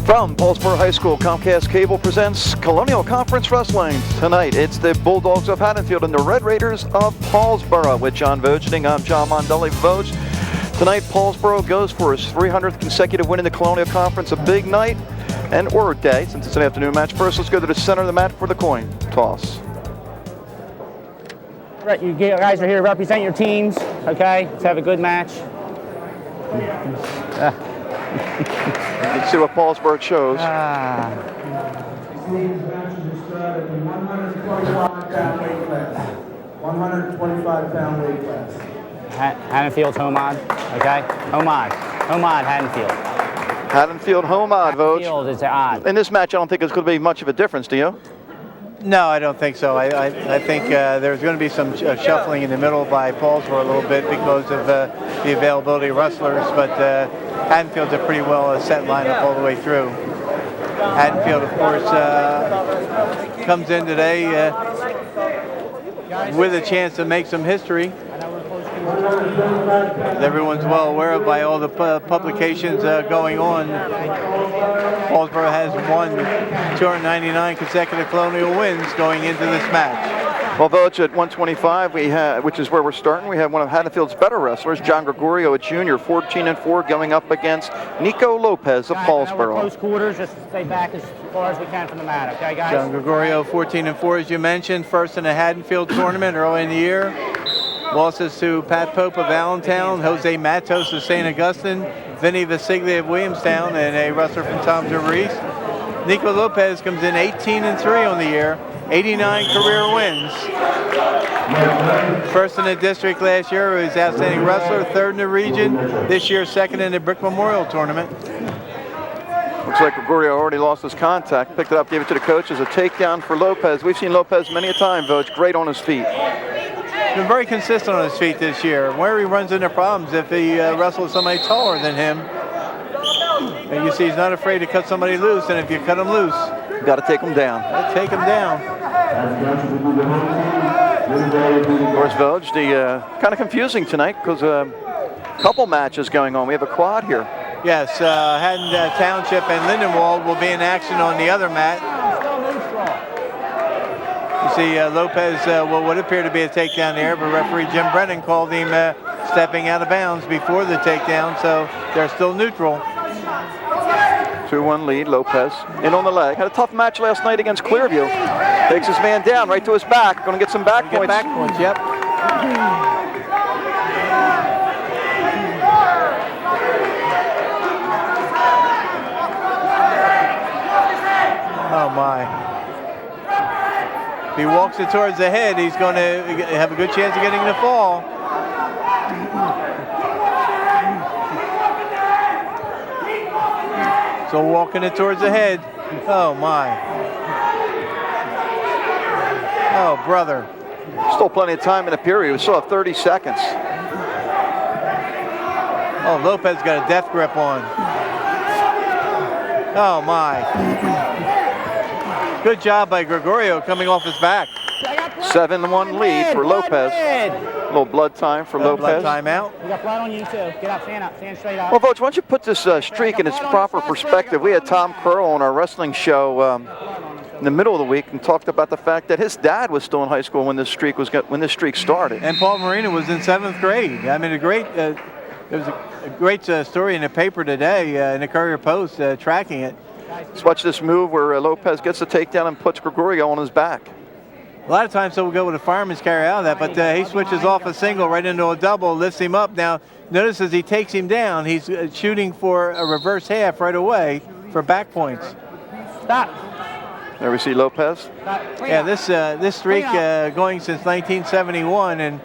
From Paulsboro High School, Comcast Cable presents Colonial Conference Wrestling. Tonight, it's the Bulldogs of Haddonfield and the Red Raiders of Paulsboro. With John Vogeding, I'm John Mondelli. Vogue. Tonight, Paulsboro goes for his 300th consecutive win in the Colonial Conference. A big night or day, since it's an afternoon match. First, let's go to the center of the mat for the coin toss. Right, you guys are here to represent your teams, okay? Let's have a good match. Let's see what Paulsboro chose. These matches will start at the 125-pound weight class. 125-pound weight class. Haddonfield's Homad, okay? Homad, Haddonfield. Haddonfield, Homad, Vogue. Haddonfield is odd. In this match, I don't think it's going to be much of a difference, do you? No, I don't think so. I think there's going to be some shuffling in the middle by Paulsboro a little bit because of the availability of wrestlers, but Haddonfield's a pretty well set lineup all the way through. Haddonfield, of course, comes in today with a chance to make some history. As everyone's well aware of by all the publications going on, Paulsboro has won 299 consecutive colonial wins going into this match. Well, Vogue, at 125, which is where we're starting, we have one of Haddonfield's better wrestlers, John Gregorio, a junior, 14-4, going up against Nico Lopez of Paulsboro. Close quarters, just stay back as far as we can from the mat, okay, guys? John Gregorio, 14-4, as you mentioned, first in the Haddonfield tournament early in the year. Losses to Pat Pope of Allentown, Jose Matos of St. Augustine, Vinny Visiglia of Williamstown, and a wrestler from Tom DeVries. Nico Lopez comes in 18-3 on the year, 89 career wins. First in the district last year, he was outstanding wrestler, third in the region. This year, second in the Brick Memorial Tournament. Looks like Gregorio already lost his contact, picked it up, gave it to the coach as a takedown for Lopez. We've seen Lopez many a time, Vogue, great on his feet. Been very consistent on his feet this year. Where he runs into problems if he wrestles somebody taller than him. And you see he's not afraid to cut somebody loose, and if you cut him loose, you got to take him down. Take him down. Of course, Vogue, the kind of confusing tonight because a couple matches going on. We have a quad here. Yes, Haddon Township and Lindenwold will be in action on the other mat. You see Lopez what would appear to be a takedown there, but referee Jim Brennan called him stepping out of bounds before the takedown, so they're still neutral. 2-1 lead, Lopez in on the leg. Had a tough match last night against Clearview. Takes his man down right to his back. Going to get some back points. Back points, yep. Oh my. If he walks it towards the head, he's going to have a good chance of getting the fall. So walking it towards the head. Oh my. Oh, brother. Still plenty of time in the period. We still have 30 seconds. Oh, Lopez got a death grip on. Oh my. Good job by Gregorio coming off his back. 7-1 lead for Lopez. A little blood time for Lopez. Blood time out. We got blood on you too. Get up, stand straight up. Well, Vogue, why don't you put this streak in its proper perspective? We had Tom Curl on our wrestling show in the middle of the week and talked about the fact that his dad was still in high school when this streak started. And Paul Morina was in 7th grade. I mean, there was a great story in the paper today in the Courier Post tracking it. Let's watch this move where Lopez gets the takedown and puts Gregorio on his back. A lot of times he'll go with a fireman's carry out of that, but he switches off a single right into a double, lifts him up. Now, notice as he takes him down, he's shooting for a reverse half right away for back points. Stop. There we see Lopez. Yeah, this streak going since 1971, and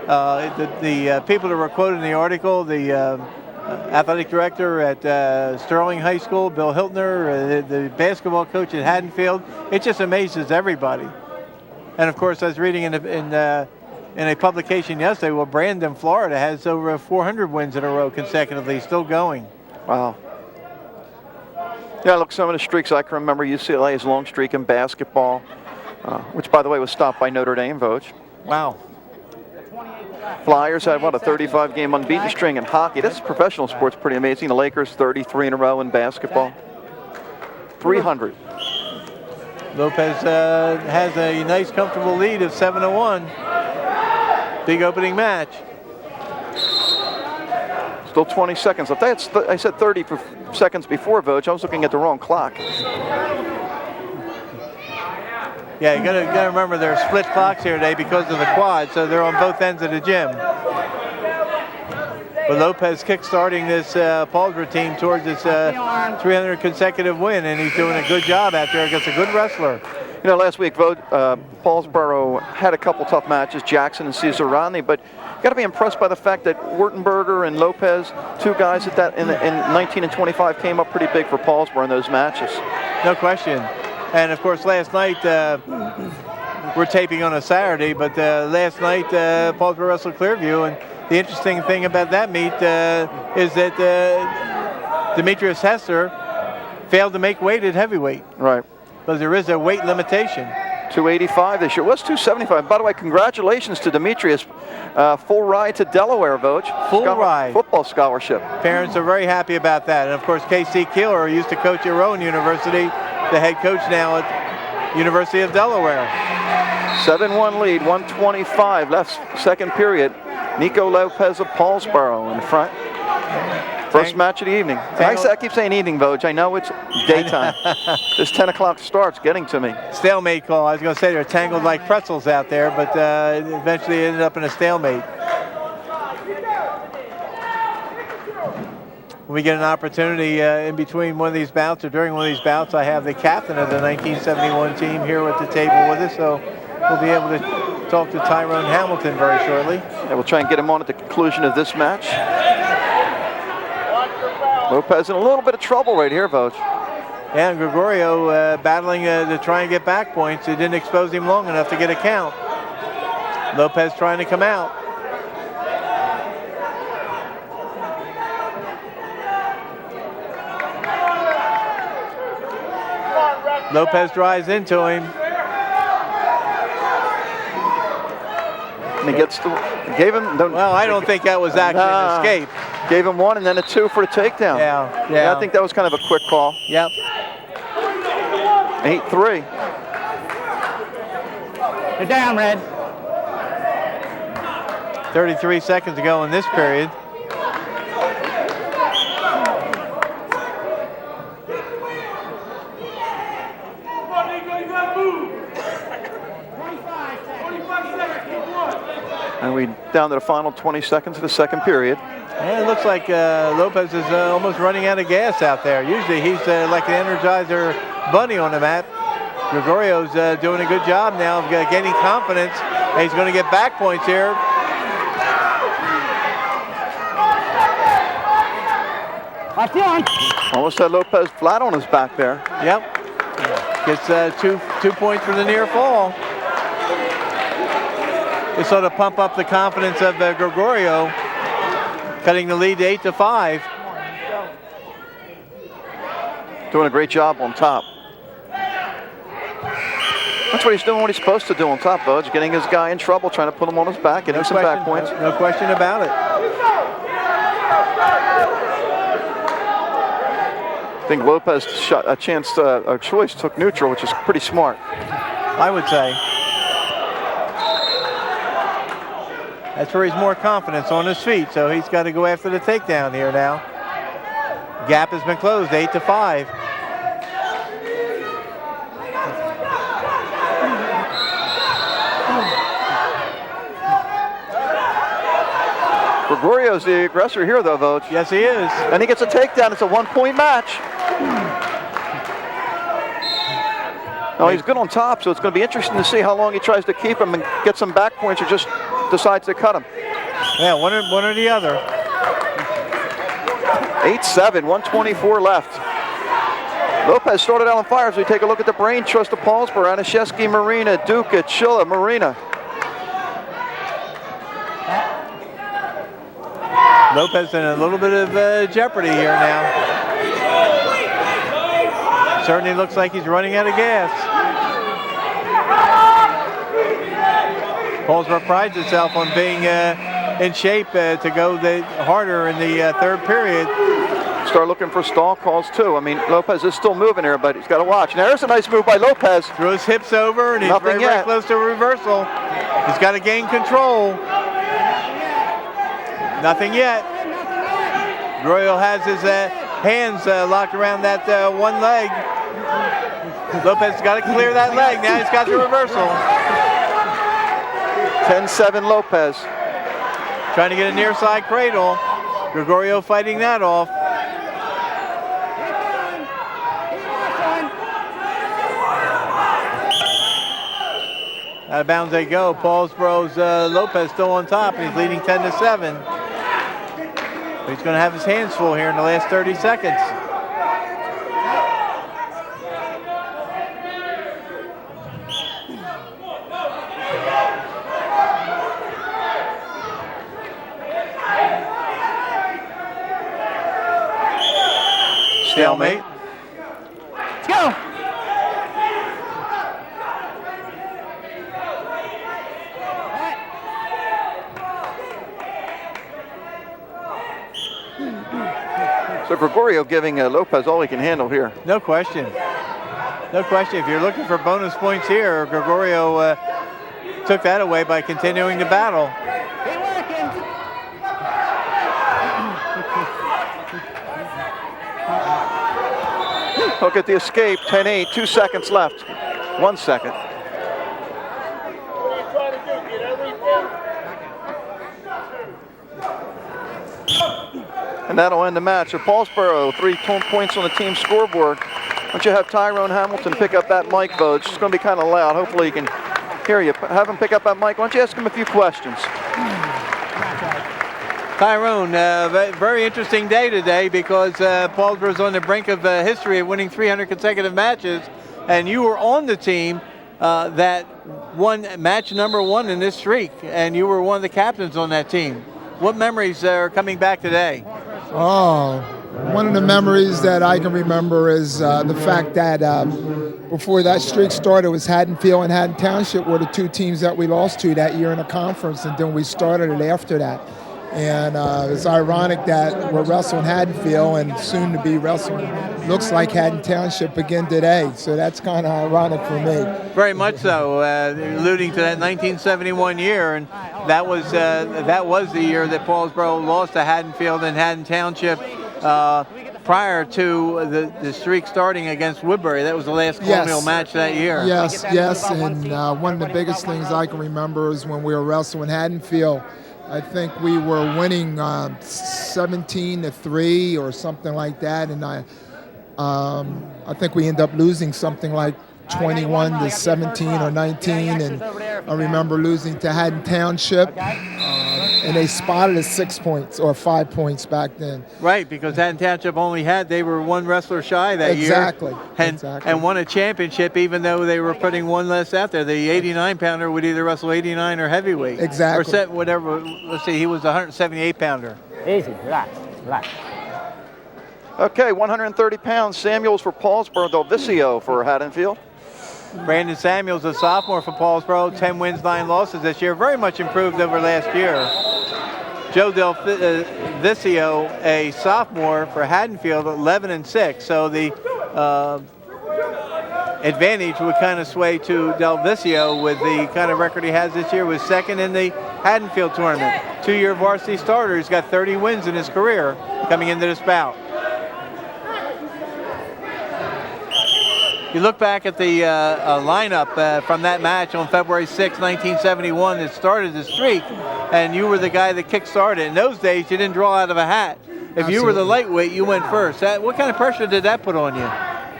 the people that were quoted in the article, the athletic director at Sterling High School, Bill Hiltner, the basketball coach at Haddonfield, it just amazes everybody. And of course, I was reading in a publication yesterday, well, Brandon, Florida has over 400 wins in a row consecutively, still going. Wow. Yeah, look, some of the streaks I can remember, UCLA's long streak in basketball, which, by the way, was stopped by Notre Dame, Vogue. Wow. Flyers had, what, a 35-game unbeaten string in hockey. That's professional sports, pretty amazing. The Lakers, 33 in a row in basketball. 300. Lopez has a nice, comfortable lead of 7-1. Big opening match. Still 20 seconds left. I said 30 seconds before, Voj. I was looking at the wrong clock. Yeah, you gotta remember there are split clocks here today because of the quad, so they're on both ends of the gym. But Lopez kick-starting this Paulsboro team towards this 300 consecutive win, and he's doing a good job out there against a good wrestler. You know, last week, Paulsboro had a couple tough matches, Jackson and Cesar Rodney, but you got to be impressed by the fact that Wurtenberger and Lopez, two guys in 19 and 25, came up pretty big for Paulsboro in those matches. No question. And of course, last night, we're taping on a Saturday, but last night, Paulsboro wrestled Clearview, and the interesting thing about that meet is that Demetrius Hester failed to make weight at heavyweight. Right. Because there is a weight limitation. 285 this year. It was 275. By the way, congratulations to Demetrius. Full ride to Delaware, Voj. Full ride. Football scholarship. Parents are very happy about that. And of course, K.C. Keeler, who used to coach at Rowan University, the head coach now at University of Delaware. 7-1 lead, 125 left, second period. Nico Lopez of Paulsboro in front. First match of the evening. I keep saying evening, Voj. I know it's daytime. This 10 o'clock start's getting to me. Stalemate call. I was going to say they're tangled like pretzels out there, but eventually it ended up in a stalemate. When we get an opportunity in between one of these bouts or during one of these bouts, I have the captain of the 1971 team here at the table with us, so we'll be able to talk to Tyrone Hamilton very shortly. Yeah, we'll try and get him on at the conclusion of this match. Lopez in a little bit of trouble right here, Voj. Yeah, and Gregorio battling to try and get back points. It didn't expose him long enough to get a count. Lopez trying to come out. Lopez drives into him. And he gets gave him. Well, I don't think that was actually an escape. Gave him one and then a two for a takedown. Yeah, I think that was kind of a quick call. Yep. 8-3. You're down, Red. 33 seconds to go in this period. And we down to the final 20 seconds of the second period. And it looks like Lopez is almost running out of gas out there. Usually he's like an Energizer bunny on the mat. Gregorio's doing a good job now of gaining confidence. And he's going to get back points here. Almost had Lopez flat on his back there. Yep. Gets two points for the near fall. To sort of pump up the confidence of Gregorio, cutting the lead to 8-5. Doing a great job on top. That's what he's doing, what he's supposed to do on top, Voj. Getting his guy in trouble, trying to put him on his back, getting some back points. No question about it. I think Lopez shot a choice, took neutral, which is pretty smart. I would say. That's where he's more confident on his feet, so he's got to go after the takedown here now. Gap has been closed, 8-5. Gregorio's the aggressor here, though, Voj. Yes, he is. And he gets a takedown. It's a one-point match. No, he's good on top, so it's going to be interesting to see how long he tries to keep him and get some back points or just decides to cut him. Yeah, one or the other. 8-7, 124 left. Lopez started out on fire as we take a look at the brain trust of Paulsboro. Anashevsky, Morina, Duca, Chilla, Morina. Lopez in a little bit of jeopardy here now. Certainly looks like he's running out of gas. Paulsboro prides itself on being in shape to go harder in the third period. start looking for stall calls too. I mean, Lopez is still moving here, but he's got to watch. Now there's a nice move by Lopez. Throws hips over, and he's Nothing very, very close to a reversal. He's got to gain control. Nothing yet. Gregorio has his hands locked around that one leg. Lopez has got to clear that leg. Now he's got the reversal. 10-7 Lopez. Trying to get a near side cradle. Gregorio fighting that off. Out of bounds they go. Paulsboro's Lopez still on top, and he's leading 10-7. But he's going to have his hands full here in the last 30 seconds. Stalemate. Let's go. So Gregorio giving Lopez all he can handle here. No question. No question. If you're looking for bonus points here, Gregorio took that away by continuing the battle. Look at the escape, 10-8, 2 seconds left. 1 second. And that'll end the match. So Paulsboro, 3 points on the team scoreboard. Why don't you have Tyrone Hamilton pick up that mic, Vogue? It's going to be kind of loud. Hopefully you can hear you. Have him pick up that mic. Why don't you ask him a few questions? Tyrone, very interesting day today because Paulsboro's on the brink of history of winning 300 consecutive matches, and you were on the team that won match number 1 in this streak, and you were one of the captains on that team. What memories are coming back today? Oh, one of the memories that I can remember is the fact that before that streak started, it was Haddonfield and Haddon Township were the 2 teams that we lost to that year in the conference, and then we started it after that. And it's ironic that we're wrestling Haddonfield and soon to be wrestling, looks like Haddon Township again today. So that's kind of ironic for me. Very much so, alluding to that 1971 year, and that was the year that Paulsboro lost to Haddonfield and Haddon Township prior to the streak starting against Woodbury. That was the last Colonial match that year. Yes, and one of the biggest things I can remember is when we were wrestling Haddonfield. I think we were winning 17-3 or something like that, and I think we ended up losing something like 21-17 or 19, and I remember losing to Haddon Township, and they spotted us 6 points or 5 points back then. Right, because Haddon Township they were 1 wrestler shy that year. And won a championship even though they were putting 1 less out there. The 89-pounder would either wrestle 89 or heavyweight. Exactly. Or set whatever, let's see, he was a 178-pounder. Easy, relax. Okay, 130 pounds. Samuels for Paulsboro, Delvicio for Haddonfield. Brandon Samuels, a sophomore for Paulsboro, 10 wins, 9 losses this year. Very much improved over last year. Joe Delvicio, a sophomore for Haddonfield, 11-6. So the advantage would kind of sway to Delvicio with the kind of record he has this year. Was second in the Haddonfield tournament. 2-year varsity starter. He's got 30 wins in his career coming into this bout. You look back at the lineup from that match on February 6, 1971 that started the streak, and you were the guy that kick-started. In those days, you didn't draw out of a hat. If you were the lightweight, you went first. What kind of pressure did that put on you?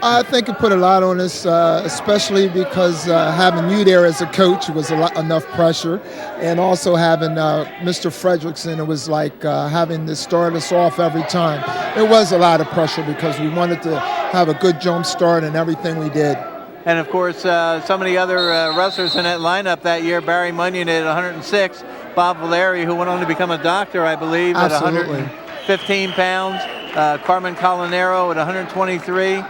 I think it put a lot on us, especially because having you there as a coach was enough pressure, and also having Mr. Fredrickson, it was like having to start us off every time. It was a lot of pressure because we wanted to have a good jump start in everything we did. And of course, some of the other wrestlers in that lineup that year, Barry Munyon at 106, Bob Valeri, who went on to become a doctor, I believe, Absolutely. at 115 pounds, Carmen Colinero at 123,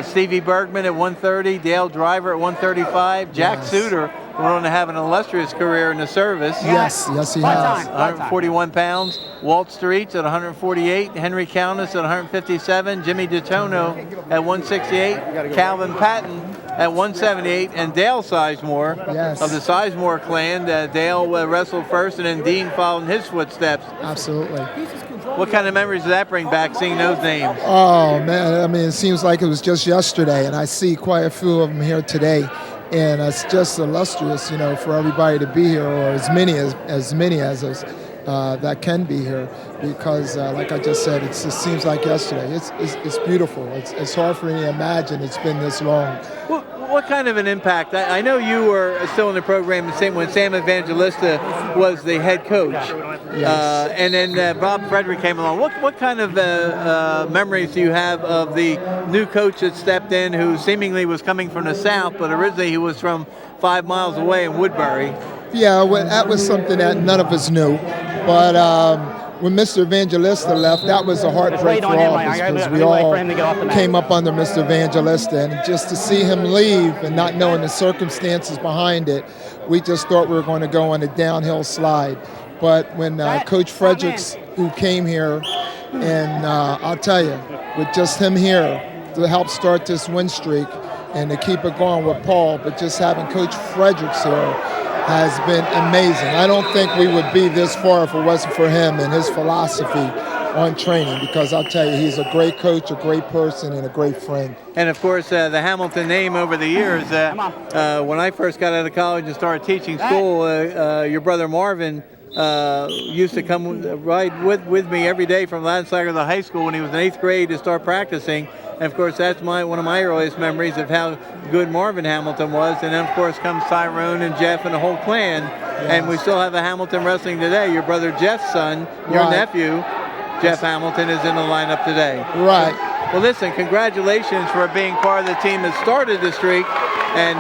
Stevie Bergman at 130, Dale Driver at 135, Jack Suter went on to have an illustrious career in the service. Yes, yes, he Fun has. time. 141 pounds. Walt Streets at 148. Henry Countess at 157. Jimmy DeTono at 168. Calvin Patton at 178. And Dale Sizemore Yes. of the Sizemore clan. Dale wrestled first, and then Dean followed in his footsteps. Absolutely. What kind of memories does that bring back, seeing those names? Oh, man, I mean, it seems like it was just yesterday, and I see quite a few of them here today. And it's just illustrious, you know, for everybody to be here, or as many as us that can be here, because like I just said, it just seems like yesterday. It's beautiful. It's hard for me to imagine it's been this long. What kind of an impact? I know you were still in the program when Sam Evangelista was the head coach. Yes. And then Bob Frederick came along. What kind of memories do you have of the new coach that stepped in, who seemingly was coming from the south, but originally he was from 5 miles away in Woodbury? Yeah, well, that was something that none of us knew. But when Mr. Evangelista left, that was a heartbreak for all of us, because we all came up under Mr. Evangelista. And just to see him leave and not knowing the circumstances behind it, we just thought we were going to go on a downhill slide. But when Coach Fredericks, who came here, and I'll tell you, with just him here to help start this win streak and to keep it going with Paul, but just having Coach Fredericks here has been amazing. I don't think we would be this far if it wasn't for him and his philosophy on training, because I'll tell you, he's a great coach, a great person, and a great friend. And of course, the Hamilton name over the years, when I first got out of college and started teaching school, your brother Marvin used to come ride with me every day from Ladslager to the high school when he was in 8th grade to start practicing. And of course, that's one of my earliest memories of how good Marvin Hamilton was. And then of course comes Tyrone and Jeff and the whole clan. Yes. And we still have a Hamilton wrestling today. Your brother Jeff's son, your nephew, Jeff Hamilton, is in the lineup today. Right. Well, listen, congratulations for being part of the team that started the streak. And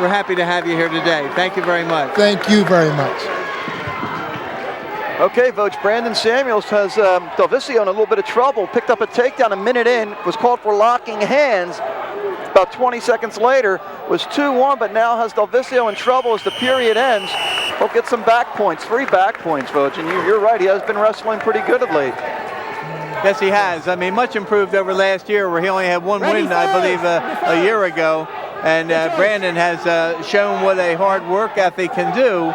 we're happy to have you here today. Thank you very much. Thank you very much. Okay, Vogt, Brandon Samuels has Delvisio in a little bit of trouble. Picked up a takedown a minute in, was called for locking hands. About 20 seconds later, was 2-1, but now has Delvisio in trouble as the period ends. He'll get some back points, 3 back points, Vogt, and you're right, he has been wrestling pretty good of late. Yes, he has. I mean, much improved over last year, where he only had 1 win, I believe, a year ago. And Brandon has shown what a hard work ethic can do.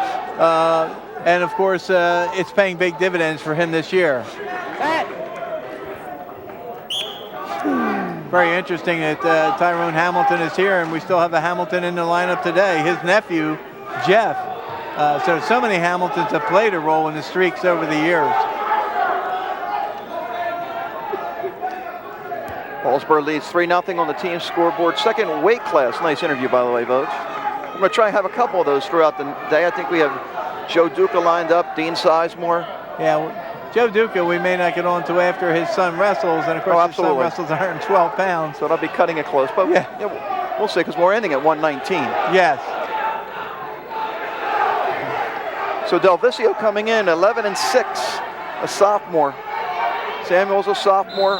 And of course, it's paying big dividends for him this year. Very interesting that Tyrone Hamilton is here, and we still have a Hamilton in the lineup today. His nephew, Jeff. So many Hamiltons have played a role in the streaks over the years. Paulsboro leads 3-0 on the team scoreboard. Second weight class. Nice interview, by the way, Vogt. I'm going to try and have a couple of those throughout the day. I think we have Joe Duca lined up, Dean Sizemore. Yeah, well, Joe Duca we may not get on to after his son wrestles, and of course his son wrestles 112 pounds. So I'll be cutting it close, but yeah, we'll see, because we're ending at 119. Yes. So Delvisio coming in 11-6, a sophomore. Samuel's a sophomore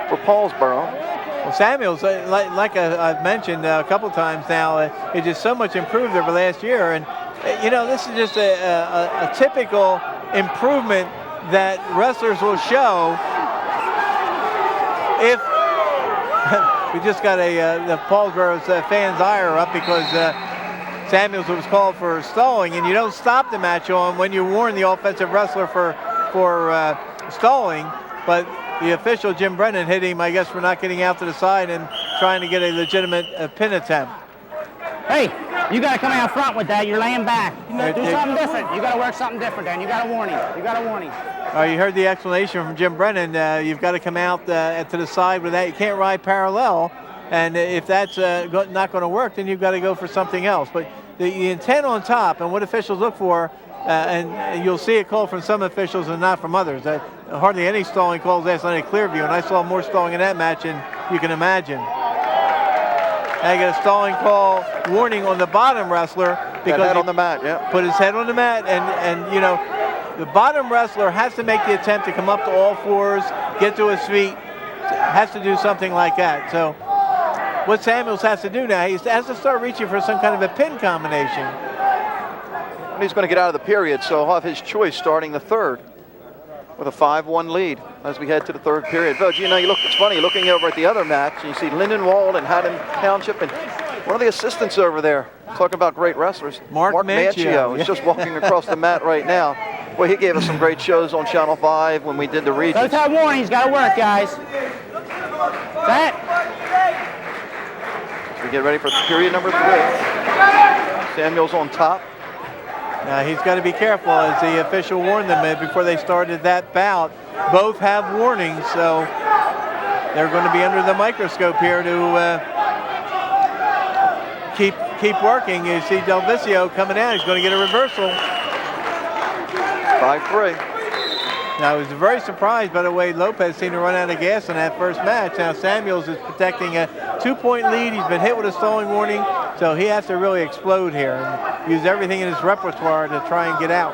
for Paulsboro. Well, Samuels, like I've mentioned a couple times now, is just so much improved over last year. And, you know, this is just a typical improvement that wrestlers will show if we just got the Paulsboro's fans' ire up because Samuels was called for stalling, and you don't stop the match on when you warn the offensive wrestler for stalling, but the official, Jim Brennan, hit him, I guess, for not getting out to the side and trying to get a legitimate pin attempt. Hey, you got to come out front with that. You're laying back. Do something different. You got to work something different, Dan. You got a warning. You got a warning. You heard the explanation from Jim Brennan. You've got to come out to the side with that. You can't ride parallel. And if that's not going to work, then you've got to go for something else. But the intent on top and what officials look for, and you'll see it called from some officials and not from others. Hardly any stalling calls last night at Clearview, and I saw more stalling in that match than you can imagine. I get a stalling call warning on the bottom wrestler because head on the mat, yeah. Put his head on the mat, and you know, the bottom wrestler has to make the attempt to come up to all fours, get to his feet, has to do something like that. So what Samuels has to do now, he has to start reaching for some kind of a pin combination. And he's going to get out of the period, so he'll have his choice starting the third with a 5-1 lead as we head to the third period. But, you know, it's funny, you're looking over at the other match, and you see Lindenwold and Haddon Township, and one of the assistants over there, talking about great wrestlers, Mark Manchio. He's just walking across the mat right now. Well, he gave us some great shows on Channel 5 when we did the regions. Both have warnings, got to work, guys. Set. We get ready for period number 3. Samuel's on top. Now he's got to be careful, as the official warned them before they started that bout. Both have warnings, so they're going to be under the microscope here to keep working. You see Del Vicio coming out. He's going to get a reversal. 5-3. Now, I was very surprised by the way Lopez seemed to run out of gas in that first match. Now, Samuels is protecting a 2-point lead. He's been hit with a stalling warning, so he has to really explode here and use everything in his repertoire to try and get out.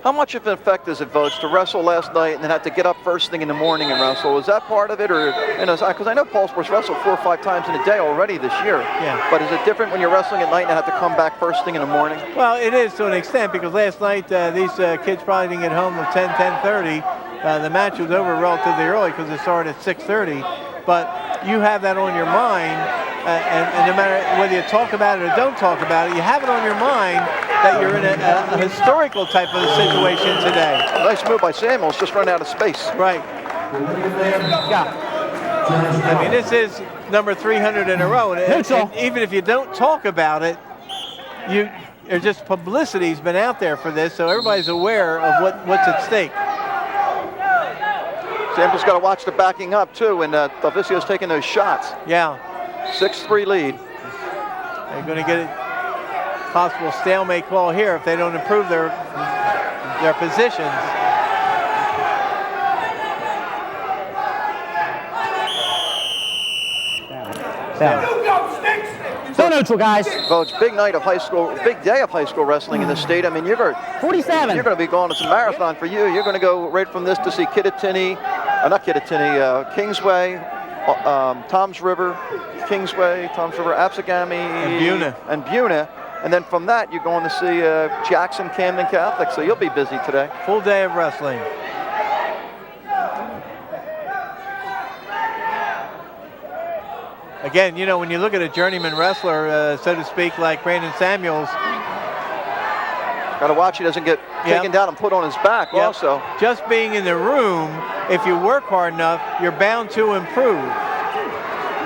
How much of an effect does it, Votes, to wrestle last night and then have to get up first thing in the morning and wrestle? Is that part of it? Or, you know, because I know Paulsboro's wrestled 4 or 5 times in a day already this year. Yeah. But is it different when you're wrestling at night and have to come back first thing in the morning? Well, it is to an extent, because last night these kids probably didn't get home until 10:30. The match was over relatively early because it started at 6:30. But you have that on your mind, and no matter whether you talk about it or don't talk about it, you have it on your mind that you're in a historical type of situation today. Nice move by Samuels, just run out of space. Right. Yeah. I mean, this is number 300 in a row, and even if you don't talk about it, there's just publicity's been out there for this, so everybody's aware of what's at stake. Samuels got to watch the backing up too, and Del Vicio's taking those shots. Yeah. 6-3 lead. They're going to get a possible stalemate call here if they don't improve their positions. So neutral, guys. Well, it's big night of high school, big day of high school wrestling in the state. I mean, 47. You're going to be going. It's a marathon for you. You're going to go right from this to see Kittatinny, Kingsway, Toms River, Absegami, and Buna. And then from that, you're going to see Jackson Camden Catholic. So you'll be busy today. Full day of wrestling. Again, you know, when you look at a journeyman wrestler, so to speak, like Brandon Samuels, got to watch he doesn't get taken down and put on his back also. Just being in the room, if you work hard enough, you're bound to improve.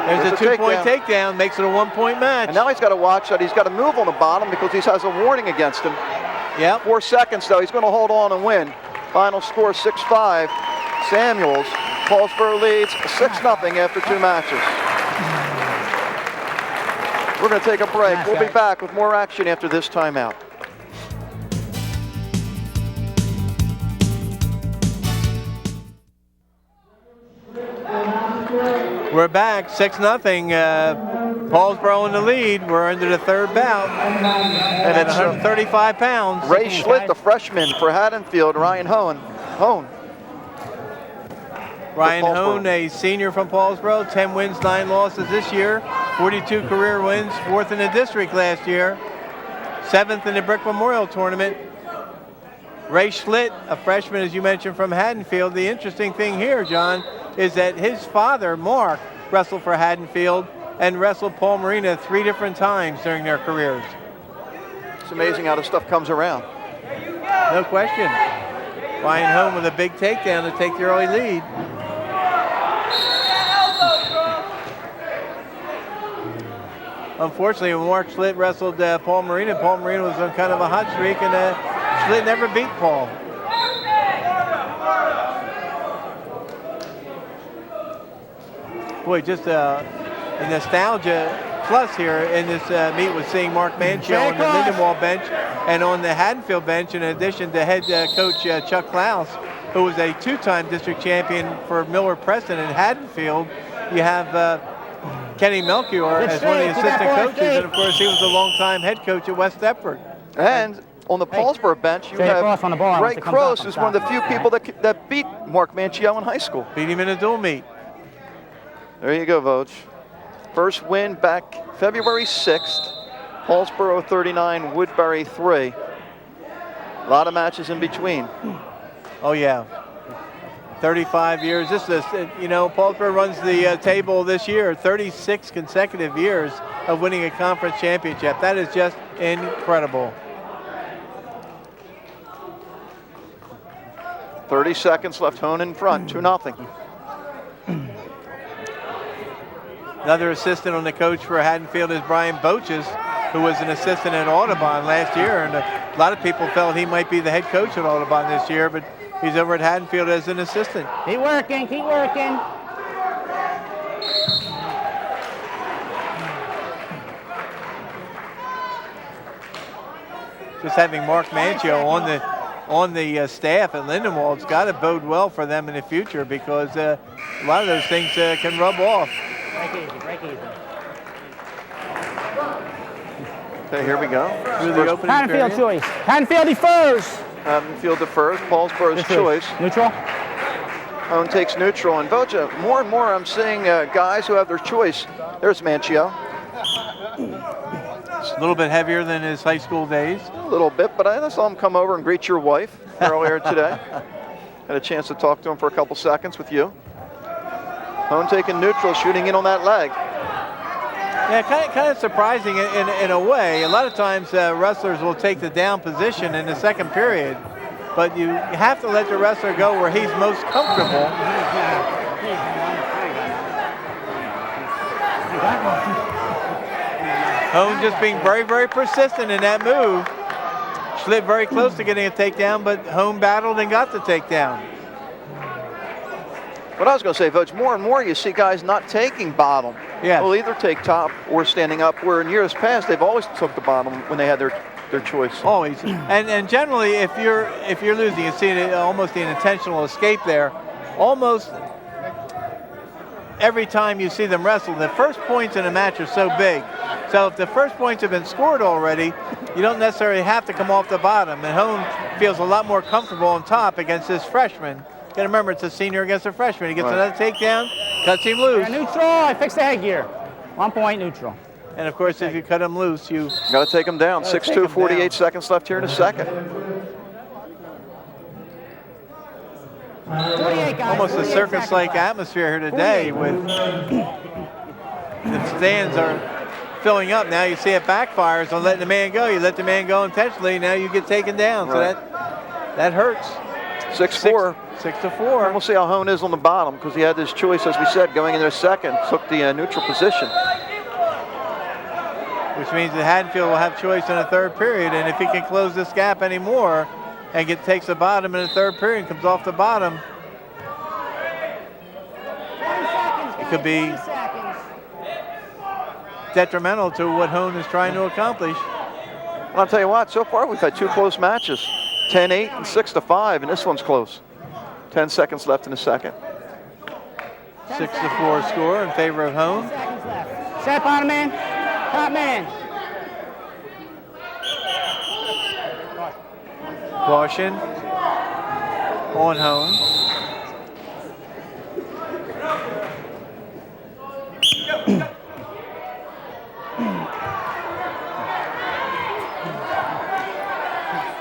There's a 2-point takedown, makes it a 1-point match. And now he's got to watch that he's got to move on the bottom because he has a warning against him. Yep. 4 seconds, though. He's going to hold on and win. Final score 6-5. Samuels. Paulsboro leads 6-0 after 2 matches. We're going to take a break. We'll be back with more action after this timeout. We're back, 6-0. Paulsboro in the lead. We're into the third bout. And it's 135 pounds. Ray Schlitt, the freshman for Haddonfield. Ryan Hone. Ryan Hone, a senior from Paulsboro, 10 wins, 9 losses this year, 42 career wins, 4th in the district last year, 7th in the Brick Memorial Tournament. Ray Schlitt, a freshman, as you mentioned, from Haddonfield. The interesting thing here, John, is that his father, Mark, wrestled for Haddonfield and wrestled Paul Morina 3 different times during their careers. It's amazing how this stuff comes around. No question. Ryan Hone with a big takedown to take the early lead. Unfortunately, when Mark Schlitt wrestled Paul Morina was on kind of a hot streak, and Schlitt never beat Paul. Boy, just a nostalgia plus here in this meet was seeing Mark Manchio on the Lindenwold bench and on the Haddonfield bench, in addition to head coach Chuck Klaus, who was a 2-time district champion for Miller Preston in Haddonfield. You have Kenny Melchior as one of the assistant coaches, and of course he was a long-time head coach at West Deptford. And on the Paulsboro bench, you have Ray Cross, who's one of the few people that beat Mark Manchio in high school. Beat him in a dual meet. There you go, Vogue. First win back February 6th. Paulsboro 39, Woodbury 3. A lot of matches in between. Oh yeah, 35 years. This is, you know, Paulsboro runs the table this year. 36 consecutive years of winning a conference championship. That is just incredible. 30 seconds left. Hone in front, 2-0. Another assistant on the coach for Haddonfield is Brian Boches, who was an assistant at Audubon last year, and a lot of people felt he might be the head coach at Audubon this year, but he's over at Haddonfield as an assistant. Keep working, keep working. Just having Mark Manchio on the staff at Lindenwold's got to bode well for them in the future, because a lot of those things can rub off. Break easy, break easy. Okay, here we go. Through the opening Haddonfield period. choice. Haddonfield defers. Haddonfield defers. Paulsboro's choice. Neutral. Hone takes neutral. And Voja, more and more I'm seeing guys who have their choice. There's Manchio. A little bit heavier than his high school days. A little bit, but I saw him come over and greet your wife earlier today. Had a chance to talk to him for a couple seconds with you. Hone taking neutral, shooting in on that leg. Yeah, kind of surprising in a way. A lot of times wrestlers will take the down position in the second period, but you have to let the wrestler go where he's most comfortable. Hone just being very, very persistent in that move. Slid very close to getting a takedown, but Hone battled and got the takedown. What I was going to say, Vogue, more and more you see guys not taking bottom. Yes. Will either take top or standing up, where in years past they've always took the bottom when they had their choice. Always. And generally, if you're losing, you see almost an intentional escape there. Almost every time you see them wrestle, the first points in a match are so big. So if the first points have been scored already, you don't necessarily have to come off the bottom. And Hone feels a lot more comfortable on top against this freshman. Got to remember, it's a senior against a freshman. He gets another takedown, cuts him loose. Neutral, I fixed the headgear. 1 point neutral. And of course, if you cut him loose, you got to take him down. 6-2, 48 seconds left here in the second. 48 guys. almost a 48 circus-like seconds left. atmosphere here today with the stands are filling up. Now you see it backfires on letting the man go. You let the man go intentionally, now you get taken down. So that hurts. 6-4. 6-4. And we'll see how Hone is on the bottom, because he had this choice, as we said, going into the second, took the neutral position. Which means that Haddonfield will have choice in the third period, and if he can close this gap anymore and takes the bottom in the third period and comes off the bottom, it could be detrimental to what Hone is trying to accomplish. And I'll tell you what, so far we've had two close matches, 10-8 and 6-5, and this one's close. 10 seconds left in the second. 6-4 score in favor of Hone. Set bottom man, top man. Caution on Hone.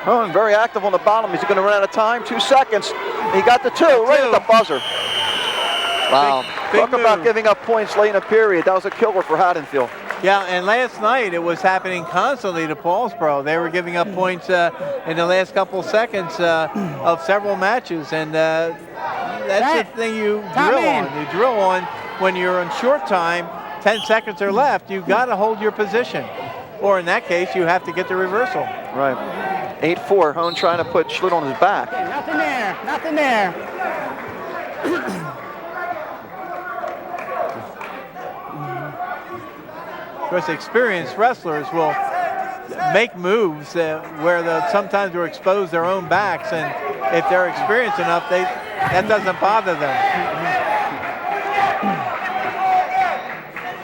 Hone very active on the bottom. He's going to run out of time. 2 seconds. He got the two right at the buzzer. Wow. Big Talk about move. giving up points late in a period. That was a killer for Haddonfield. Yeah, and last night it was happening constantly to Paulsboro. They were giving up points in the last couple seconds of several matches, and that's the thing you drill on. You drill on when you're in short time, 10 seconds are left, you got to hold your position. Or in that case, you have to get the reversal. Right. 8-4. Hone trying to put Schlitt on his back. Okay, nothing there, nothing there. Of course, experienced wrestlers will make moves where sometimes they'll expose their own backs, and if they're experienced enough, that doesn't bother them.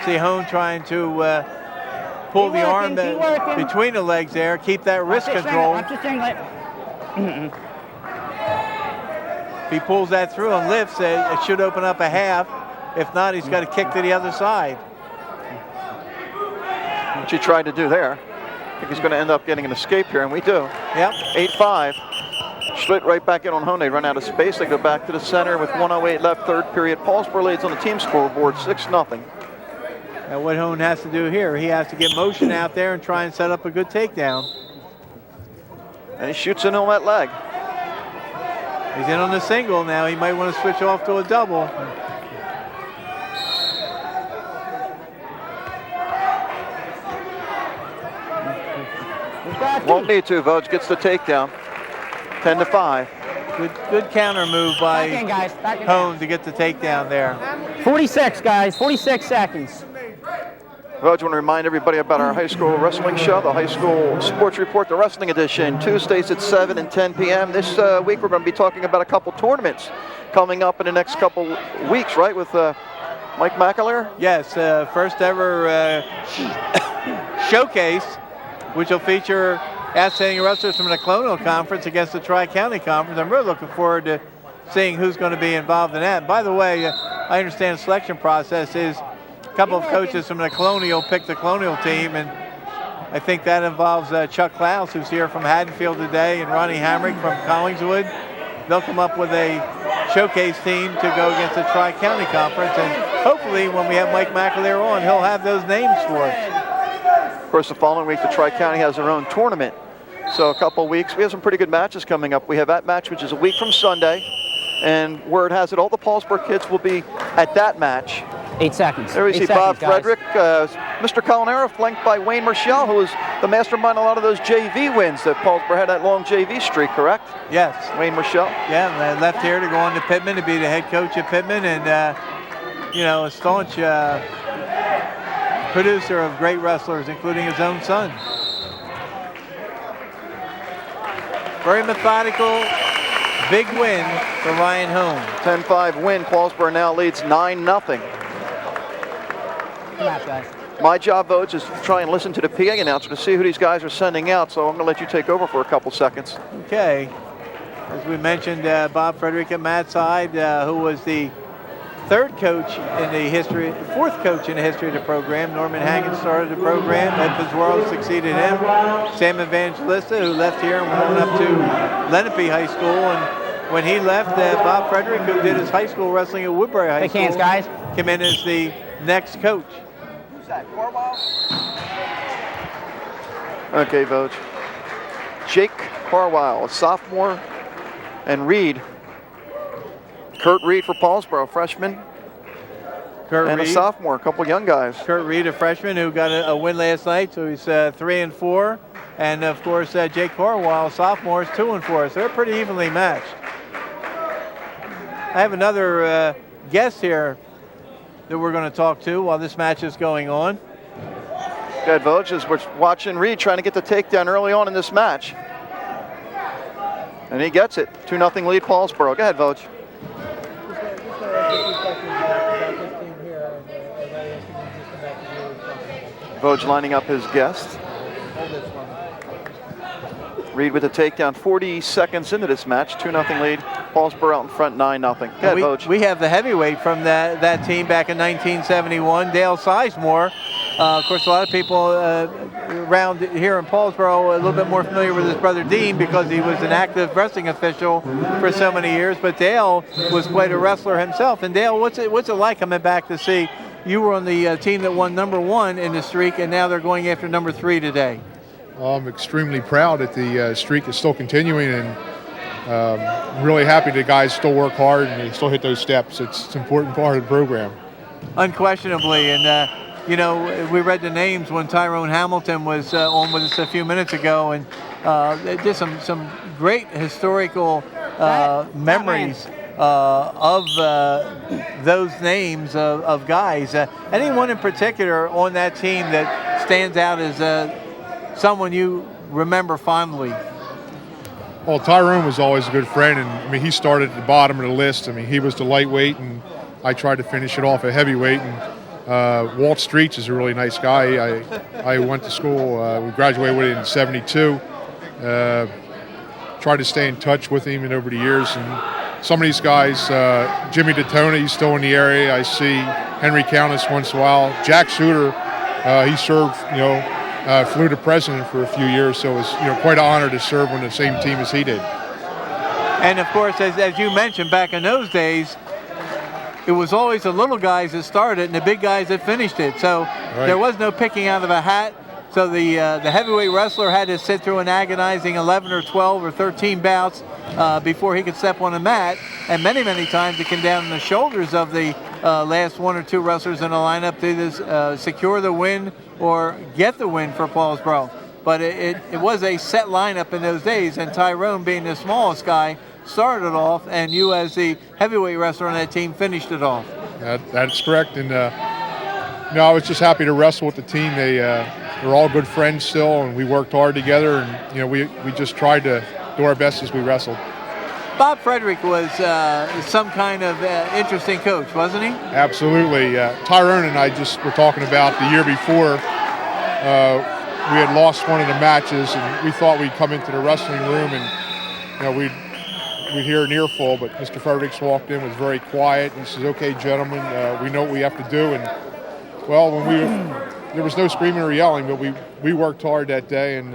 See Hone trying to pull the arm between the legs there, keep that wrist control. If he pulls that through and lifts, it should open up a half. If not, he's got to kick to the other side. which he tried to do there. I think he's going to end up getting an escape here, and we do. Yep. 8-5. Schlitt right back in on home. They run out of space. They go back to the center with 1:08 left, third period. Paulsboro leads on the team scoreboard 6-0. And what Hone has to do here, he has to get motion out there and try and set up a good takedown. And he shoots in on that leg. He's in on the single now. He might want to switch off to a double. Won't need to. Vogt gets the takedown. 10-5. Good counter move by Back in, guys. Back in. Hone to get the takedown there. 46, guys. 46 seconds. Vogt, I want to remind everybody about our high school wrestling show, the High School Sports Report, the wrestling edition, Tuesdays at 7 and 10 p.m. This week we're going to be talking about a couple tournaments coming up in the next couple weeks, right, with Mike McAleer? Yes, first ever showcase, which will feature outstanding wrestlers from the Colonial Conference against the Tri-County Conference. I'm really looking forward to seeing who's going to be involved in that. By the way, I understand the selection process is a couple of coaches from the Colonial pick the Colonial team, and I think that involves Chuck Klaus, who's here from Haddonfield today, and Ronnie Hamrick from Collingswood. They'll come up with a showcase team to go against the Tri-County Conference, and hopefully when we have Mike McAleer on, he'll have those names for us. Of course, the following week, the Tri-County has their own tournament. So a couple weeks, we have some pretty good matches coming up. We have that match, which is a week from Sunday, and word has it all the Paulsboro kids will be at that match. 8 seconds. There we see Bob Frederick, Mr. Culinera, flanked by Wayne Marshall, who was the mastermind of a lot of those JV wins that Paulsboro had that long JV streak, correct? Yes. Wayne Marshall. Yeah, and left here to go on to Pittman to be the head coach at Pittman, and you know, a staunch producer of great wrestlers, including his own son. Very methodical, big win for Ryan Hone. 10-5 win. Paulsboro now leads 9-0. Come out, guys. My job, Vogt, is to try and listen to the PA announcer to see who these guys are sending out, so I'm going to let you take over for a couple seconds. Okay. As we mentioned, Bob Frederick at Matt's side, who was the fourth coach in the history of the program. Norman Hagen started the program. Ed Pizzuaro succeeded him. Sam Evangelista, who left here and went up to Lenape High School. And when he left, Bob Frederick, who did his high school wrestling at Woodbury High School, hands, guys. came in as the next coach. Who's that, Corwell? Okay, Vogt. Jake Carwile, a sophomore, and Reed. Kurt Reed for Paulsboro, freshman, and a sophomore, a couple young guys. Kurt Reed, a freshman who got a win last night, so he's 3-4. And of course, Jake Corwell, sophomore, is 2-4. So they're pretty evenly matched. I have another guest here that we're going to talk to while this match is going on. Good, Vogt, as we're watching Reed trying to get the takedown early on in this match. And he gets it. 2-0 lead, Paulsboro. Go ahead, Vogt. Vogt lining up his guest. Reed with the takedown 40 seconds into this match. 2-0 lead. Paulsboro out in front, 9-0. Go ahead, Vogt. We have the heavyweight from that team back in 1971, Dale Sizemore. Of course, a lot of people around here in Paulsboro a little bit more familiar with his brother Dean because he was an active wrestling official for so many years. But Dale was quite a wrestler himself. And Dale, what's it like coming back to see you were on the team that won #1 in the streak, and now they're going after #3 today? Well, I'm extremely proud that the streak is still continuing, and I'm really happy the guys still work hard and they still hit those steps. It's an important part of the program. Unquestionably, and you know, we read the names when Tyrone Hamilton was on with us a few minutes ago, and just some great historical memories of those names of guys. Anyone in particular on that team that stands out as someone you remember fondly? Well, Tyrone was always a good friend, and I mean, he started at the bottom of the list. I mean, he was the lightweight, and I tried to finish it off at heavyweight. And Walt Streets is a really nice guy. I went to school. We graduated with him in '72. Tried to stay in touch with him and over the years. And some of these guys, Jimmy Detona, he's still in the area. I see Henry Countess once in a while. Jack Suter, he served, flew to President for a few years, so it was quite an honor to serve on the same team as he did. And of course, as you mentioned, back in those days, it was always the little guys that started and the big guys that finished it. So there was no picking out of a hat. So the heavyweight wrestler had to sit through an agonizing 11 or 12 or 13 bouts before he could step on the mat. And many, many times it came down on the shoulders of the last 1 or 2 wrestlers in the lineup to secure the win or get the win for Paulsboro. But it was a set lineup in those days, and Tyrone, being the smallest guy, started it off, and you as the heavyweight wrestler on that team finished it off. That's correct. And I was just happy to wrestle with the team. They're all good friends still, and we worked hard together, and we just tried to do our best as we wrestled. Bob Frederick was some kind of interesting coach, wasn't he? Absolutely. Tyrone and I just were talking about the year before. We had lost one of the matches, and we thought we'd come into the wrestling room and we'd hear an earful, but Mr. Fredericks walked in, was very quiet, and he says, "Okay, gentlemen, we know what we have to do." And well, there was no screaming or yelling, but we worked hard that day, and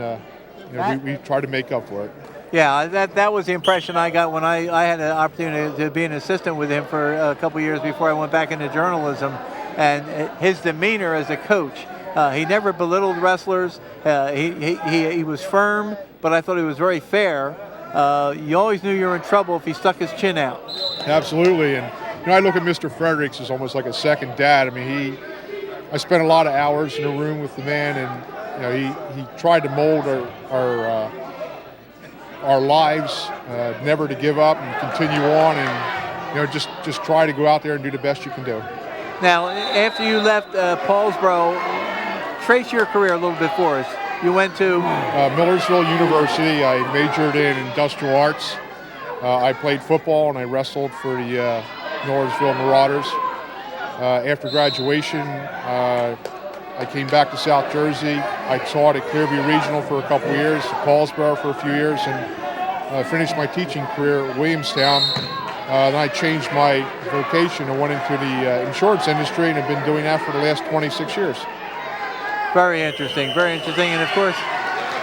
we tried to make up for it. Yeah, that was the impression I got when I had an opportunity to be an assistant with him for a couple years before I went back into journalism, and his demeanor as a coach. He never belittled wrestlers. He was firm, but I thought he was very fair. You always knew you were in trouble if he stuck his chin out. Absolutely, and I look at Mr. Fredericks as almost like a second dad. I mean, I spent a lot of hours in the room with the man, and he tried to mold our lives, never to give up and continue on, and just try to go out there and do the best you can do. Now, after you left Paulsboro, trace your career a little bit for us. You went to Millersville University. I majored in industrial arts. I played football and I wrestled for the Millersville Marauders. After graduation, I came back to South Jersey. I taught at Clearview Regional for a couple of years, Paulsboro for a few years, and finished my teaching career at Williamstown. Then I changed my vocation and went into the insurance industry, and have been doing that for the last 26 years. Very interesting, and of course,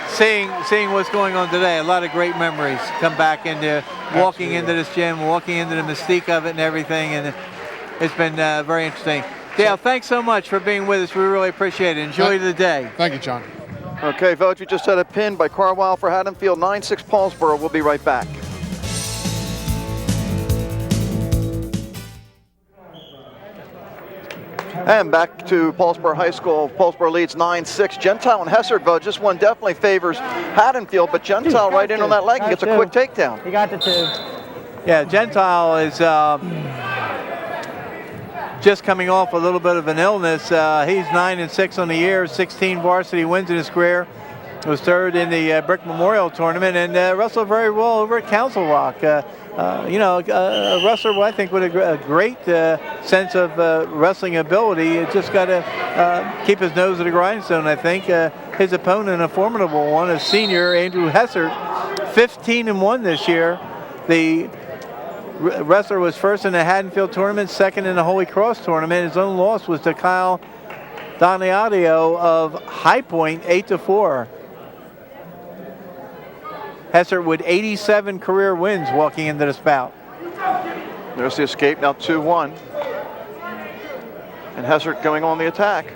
seeing what's going on today, a lot of great memories come back into walking into this gym, walking into the mystique of it and everything, and it's been very interesting. Dale, thanks so much for being with us. We really appreciate it. Enjoy the day. Thank you, John. Okay, folks, we just had a pin by Carwile for Haddonfield, 9-6 Paulsboro. We'll be right back. And back to Paulsboro High School. Paulsboro leads 9-6. Gentile and Hessert, vote. Just one definitely favors Haddonfield, but Gentile right in on that leg and gets a quick takedown. He got the 2. Yeah, Gentile is just coming off a little bit of an illness. He's 9-6 on the year, 16 varsity wins in his career. Was third in the Brick Memorial Tournament, and wrestled very well over at Council Rock. A wrestler, I think, with a great sense of wrestling ability. It's just got to keep his nose at the grindstone, I think. His opponent, a formidable one, is senior Andrew Hessert, 15-1 this year. The wrestler was first in the Haddonfield tournament, second in the Holy Cross tournament. His own loss was to Kyle Doniadio of High Point, 8-4. Hessert with 87 career wins walking into this bout. There's the escape, now 2-1. And Hessert going on the attack.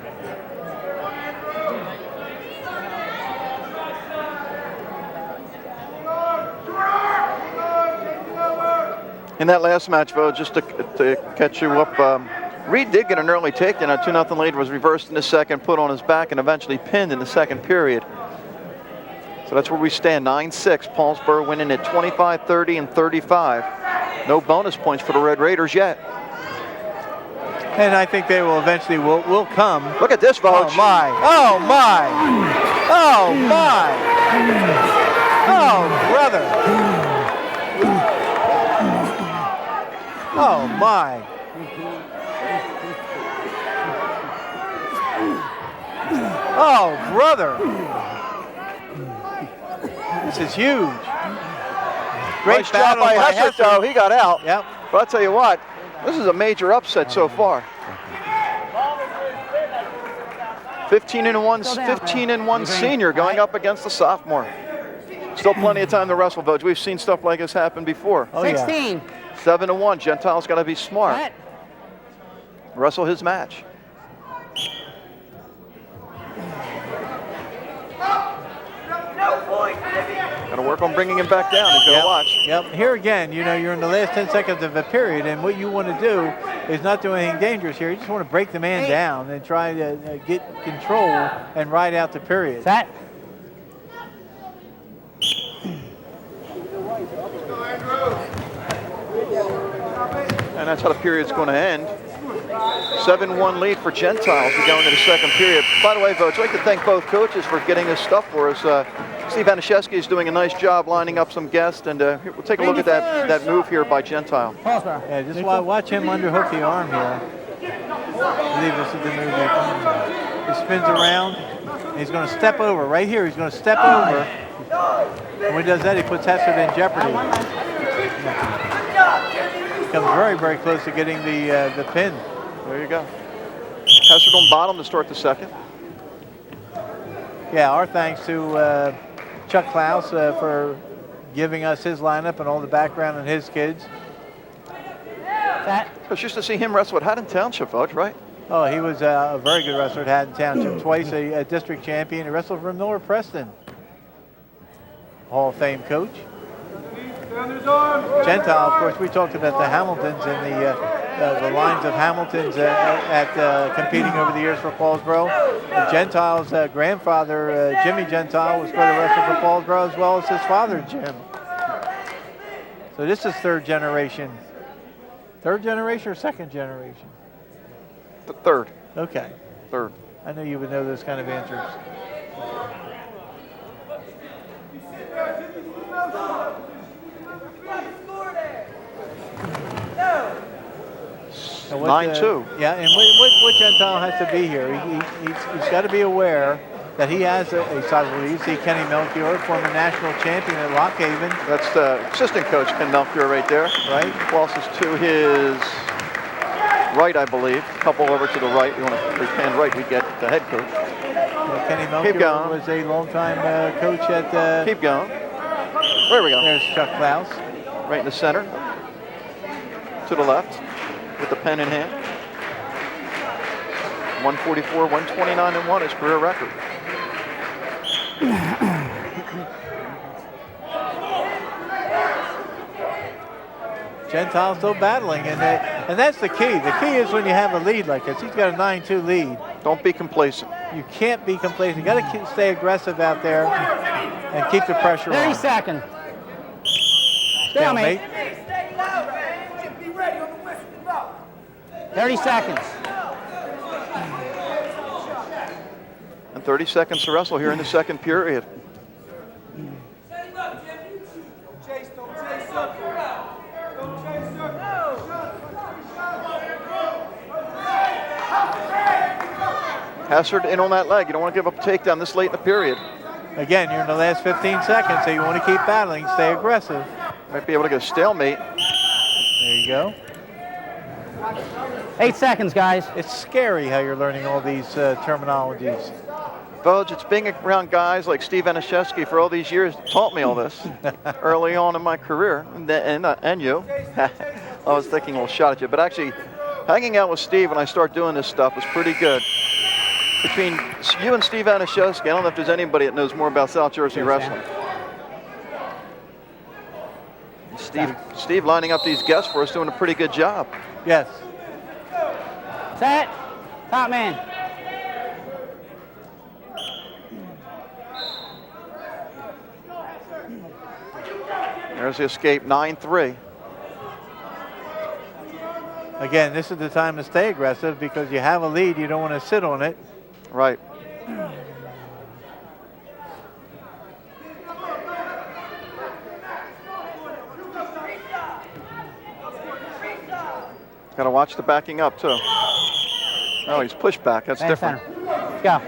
In that last match, Vo, just to catch you up, Reed did get an early takedown. A 2-0 lead, was reversed in the second, put on his back, and eventually pinned in the second period. So that's where we stand, 9-6. Paulsboro winning at 25, 30, and 35. No bonus points for the Red Raiders yet. And I think they will eventually will come. Look at this, Vog. Oh my! Oh my! Oh my! Oh brother! Oh my! Oh brother! This is huge. Great nice job by Hessert, though. He got out. Yep. But I'll tell you what, this is a major upset so far. 15-1, Still down, 15-1 man. senior going up against the sophomore. Still plenty of time to wrestle, Vogue. We've seen stuff like this happen before. Oh, yeah. 16. 7-1. Gentile's got to be smart. Set. Wrestle his match. Got to work on bringing him back down. He's going to watch. Yep. Here again, you know, you're in the last 10 seconds of a period, and what you want to do is not do anything dangerous here. You just want to break the man down and try to get control and ride out the period. Set. And that's how the period's going to end. 7-1 lead for Gentiles. We go into the second period. By the way, Vogue, I'd like to thank both coaches for getting this stuff for us. Steve Anashevsky is doing a nice job lining up some guests, and we'll take a look at that move here by Gentile. Paulsboro. Yeah, just watch him underhook the arm here. I believe this is the move. He spins around. And he's going to step over. Right here, he's going to step over. And when he does that, he puts Hessard in jeopardy. Comes very, very close to getting the pin. There you go. Hessard on bottom to start the second. Yeah, our thanks to Chuck Klaus for giving us his lineup and all the background on his kids. Set. I was used to see him wrestle at Haddon Township, Vogue, right? Oh, he was a very good wrestler at Haddon Township, twice a district champion. He wrestled for Miller Preston. Hall of Fame coach. Gentile, of course, we talked about the Hamiltons and the lines of Hamiltons at competing over the years for Paulsboro. Gentile's grandfather, Jimmy Gentile, was going to wrestle for Paulsboro as well as his father, Jim. So this is third generation. Third generation or second generation? The third. Okay. Third. I knew you would know those kind of answers. No. 9-2. Yeah, and what Gentile has to be here, he's got to be aware that he has a sizable lead. You see Kenny Melchior, former national champion at Lock Haven. That's the assistant coach, Ken Melchior, right there. Right. Crosses to his right, I believe. A couple over to the right. You want to hand right, we get the head coach. Kenny Melchior was a longtime coach at... Keep going. There we go. There's Chuck Klaus. Right in the center. To the left with the pen in hand. 144, 129 and 1 is career record. Gentile still battling, and that's the key. The key is when you have a lead like this. He's got a 9-2 lead. Don't be complacent. You can't be complacent. You got to stay aggressive out there and keep the pressure 30 on. seconds. Stalemate. 30 seconds. And 30 seconds to wrestle here in the second period. Hessard in on that leg. You don't want to give up a takedown this late in the period. Again, you're in the last 15 seconds, so you want to keep battling, stay aggressive. Might be able to get a stalemate. There you go. 8 seconds, guys. It's scary how you're learning all these terminologies. Vogue, it's being around guys like Steve Anashevsky for all these years taught me all this early on in my career, and you. I was taking a little shot at you, but actually hanging out with Steve when I start doing this stuff was pretty good. Between you and Steve Anashevsky, I don't know if there's anybody that knows more about South Jersey wrestling. Steve lining up these guests for us, doing a pretty good job. Yes. Set. Top man. There's the escape, 9-3. Again, this is the time to stay aggressive because you have a lead. You don't want to sit on it. Right. Got to watch the backing up, too. Oh, he's pushed back. That's Stay different. in the center. Let's go.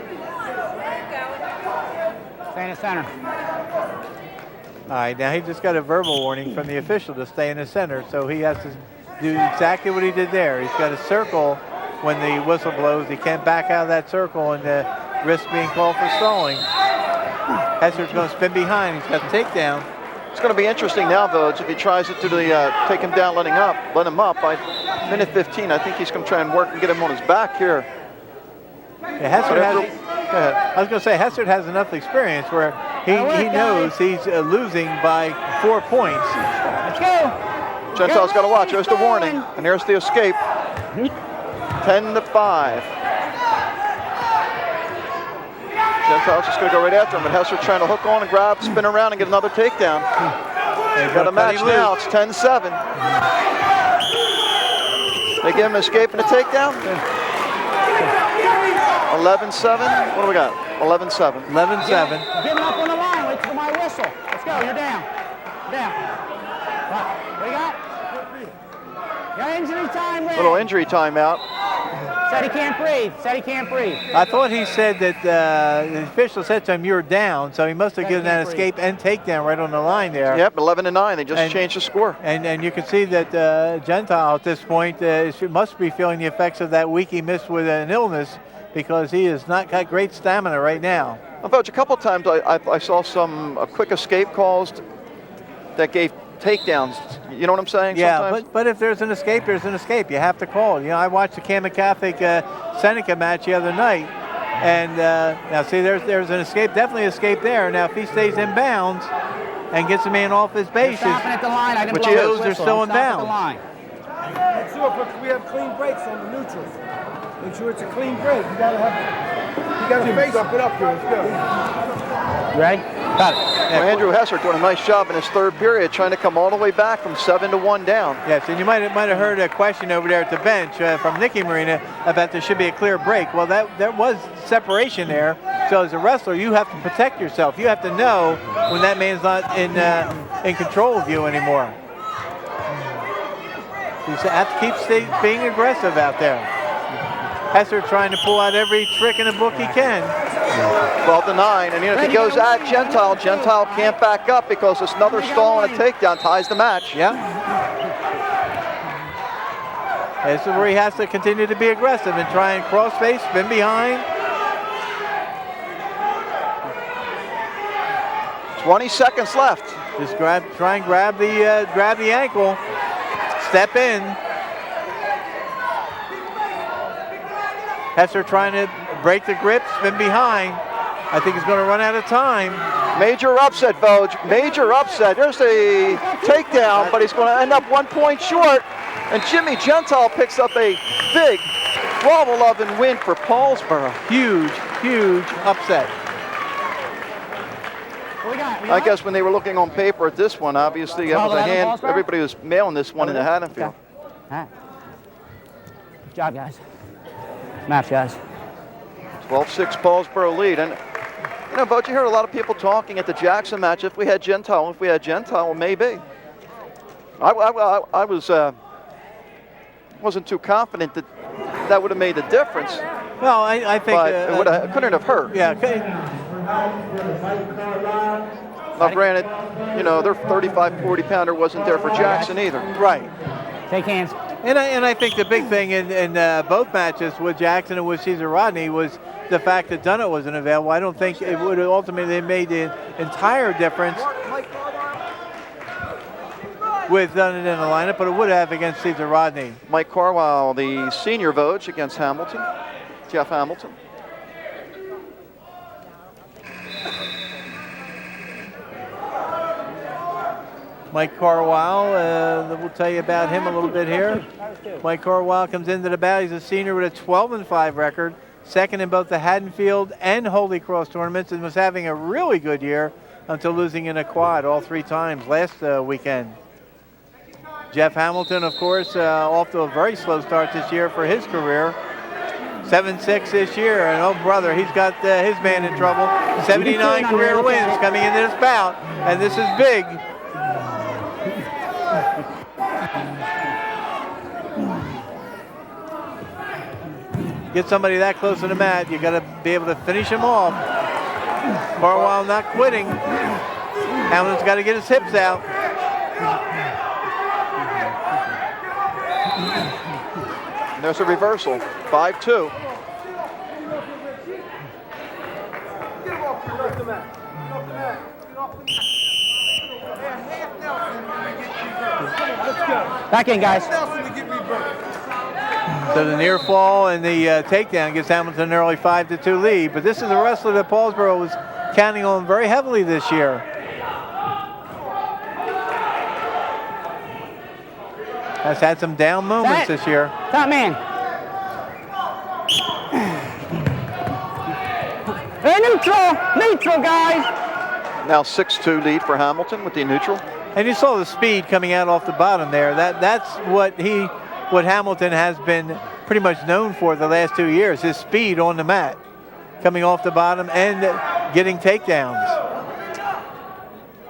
Stay in the center. All right, now he just got a verbal warning from the official to stay in the center, so he has to do exactly what he did there. He's got to circle when the whistle blows. He can't back out of that circle and risk being called for stalling. Hesser's going to spin behind. He's got the takedown. It's going to be interesting now, Voge, if he tries it to the take him down, let him up by minute 15. I think he's going to try and work and get him on his back here. Yeah, Hesser has. Go ahead. I was going to say Hesser has enough experience where he knows he's losing by 4 points. Let's go. Gentile's got to watch. There's the warning, and there's the escape. 10-5. Gentile's just going to go right after him, but Hesser trying to hook on and grab, spin around, and get another takedown. They've got a match now. It's 10-7. They give him an escape and a takedown. 11-7. What do we got? 11-7. 11-7. Give him up on the line. Wait for my whistle. Let's go. You're down. Down. What do you got? Your injury time, Ray. Little injury timeout. Said he can't breathe. Said he can't breathe. I thought he said that the official said to him, "You're down," so he must have given that escape and takedown right on the line there. Yep, 11-9. They just changed the score. And you can see that Gentile at this point must be feeling the effects of that week he missed with an illness, because he has not got great stamina right now. Coach, a couple of times I saw some quick escape calls that gave takedowns. You know what I'm saying? Yeah, sometimes? but if there's an escape, there's an escape. You have to call. You know, I watched the Catholic Seneca match the other night, and now see, there's an escape, definitely escape there. Now, if he stays in bounds and gets a man off his bases, Stopping at the line. I didn't which blow is, they're still in bounds. Make sure, but we have clean breaks on the neutrals. Make sure it's a clean break. You gotta face it up here. Let's go. You ready? Got it. Well, Andrew Hesser doing a nice job in his third period, trying to come all the way back from 7-1 down. Yes, and you might have heard a question over there at the bench from Nicky Morina about there should be a clear break. Well, there was separation there. So as a wrestler, you have to protect yourself. You have to know when that man's not in control of you anymore. You have to keep being aggressive out there. Hesser trying to pull out every trick in the book he can. 12-9, and if he goes at Gentile can't back up because it's another stall and a takedown, ties the match. Yeah. This is where he has to continue to be aggressive and try and cross face, spin behind. 20 seconds left. Just try and grab the ankle, step in. Hesser trying to break the grip, spin behind. I think he's going to run out of time. Major upset, Vogue. Major upset. There's a takedown, but he's going to end up 1 point short. And Jimmy Gentile picks up a big 12-11 win for Paulsboro. Huge, huge upset. I guess when they were looking on paper at this one, obviously that was a hand. Everybody was mailing this one into Haddonfield. Good job, guys. Match, guys. 12-6 Paulsboro lead. And, you know, Vogue, you heard a lot of people talking at the Jackson match, if we had Gentile, well, maybe. I wasn't too confident that would have made a difference. Well, I think... But it couldn't have hurt. Yeah. Now, granted, you know, their 35, 40-pounder wasn't there for Jackson either. Right. Shake hands. And I think the big thing in both matches with Jackson and with Cesar Rodney was the fact that Dunnett wasn't available. I don't think it would have ultimately made the entire difference with Dunnett in the lineup, but it would have against Cesar Rodney. Mike Carwile, the senior Vogue, against Hamilton, Jeff Hamilton. Mike Carwile, we'll tell you about him a little bit here. Mike Carwile comes into the bout. He's a senior with a 12-5 record, second in both the Haddonfield and Holy Cross tournaments, and was having a really good year until losing in a quad all 3 times last weekend. Jeff Hamilton, of course, off to a very slow start this year for his career. 7-6 this year, and oh brother, he's got his man in trouble. 79 career wins coming into this bout, and this is big. Get somebody that close to the mat, you got to be able to finish him off. Carwile not quitting. Hamilton's got to get his hips out. And there's a reversal, 5-2. Back in, guys. So the near fall and the takedown gives Hamilton an early 5-2 lead. But this is a wrestler that Paulsboro was counting on very heavily this year. Has had some down moments this year. Top man. Hey, neutral, guys. Now 6-2 lead for Hamilton with the neutral. And you saw the speed coming out off the bottom there. That's what Hamilton has been pretty much known for the last 2 years, his speed on the mat, coming off the bottom and getting takedowns.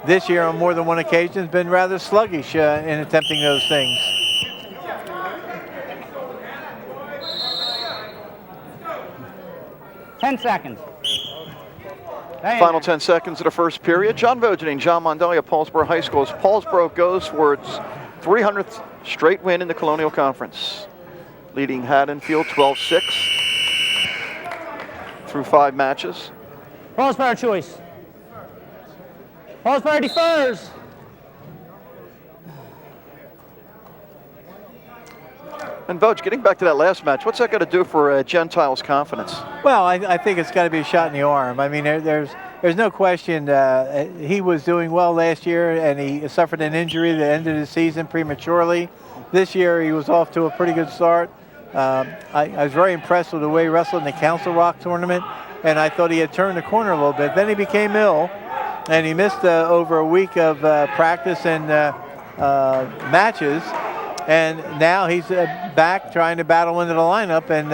This year on more than one occasion has been rather sluggish in attempting those things. Ten seconds. Final 10 seconds of the first period. John Vogeding, John Mondelli of Paulsboro High School, as Paulsboro goes for its 300th straight win in the Colonial Conference, leading Haddonfield 12-6 through 5 matches. Paulsboro choice. Paulsboro defers. And Vogue, getting back to that last match, what's that got to do for Gentile's confidence? Well, I think it's got to be a shot in the arm. I mean, there's no question he was doing well last year, and he suffered an injury that ended his season prematurely. This year, he was off to a pretty good start. I was very impressed with the way he wrestled in the Council Rock tournament, and I thought he had turned the corner a little bit. Then he became ill, and he missed over a week of practice and matches. And now he's back trying to battle into the lineup, and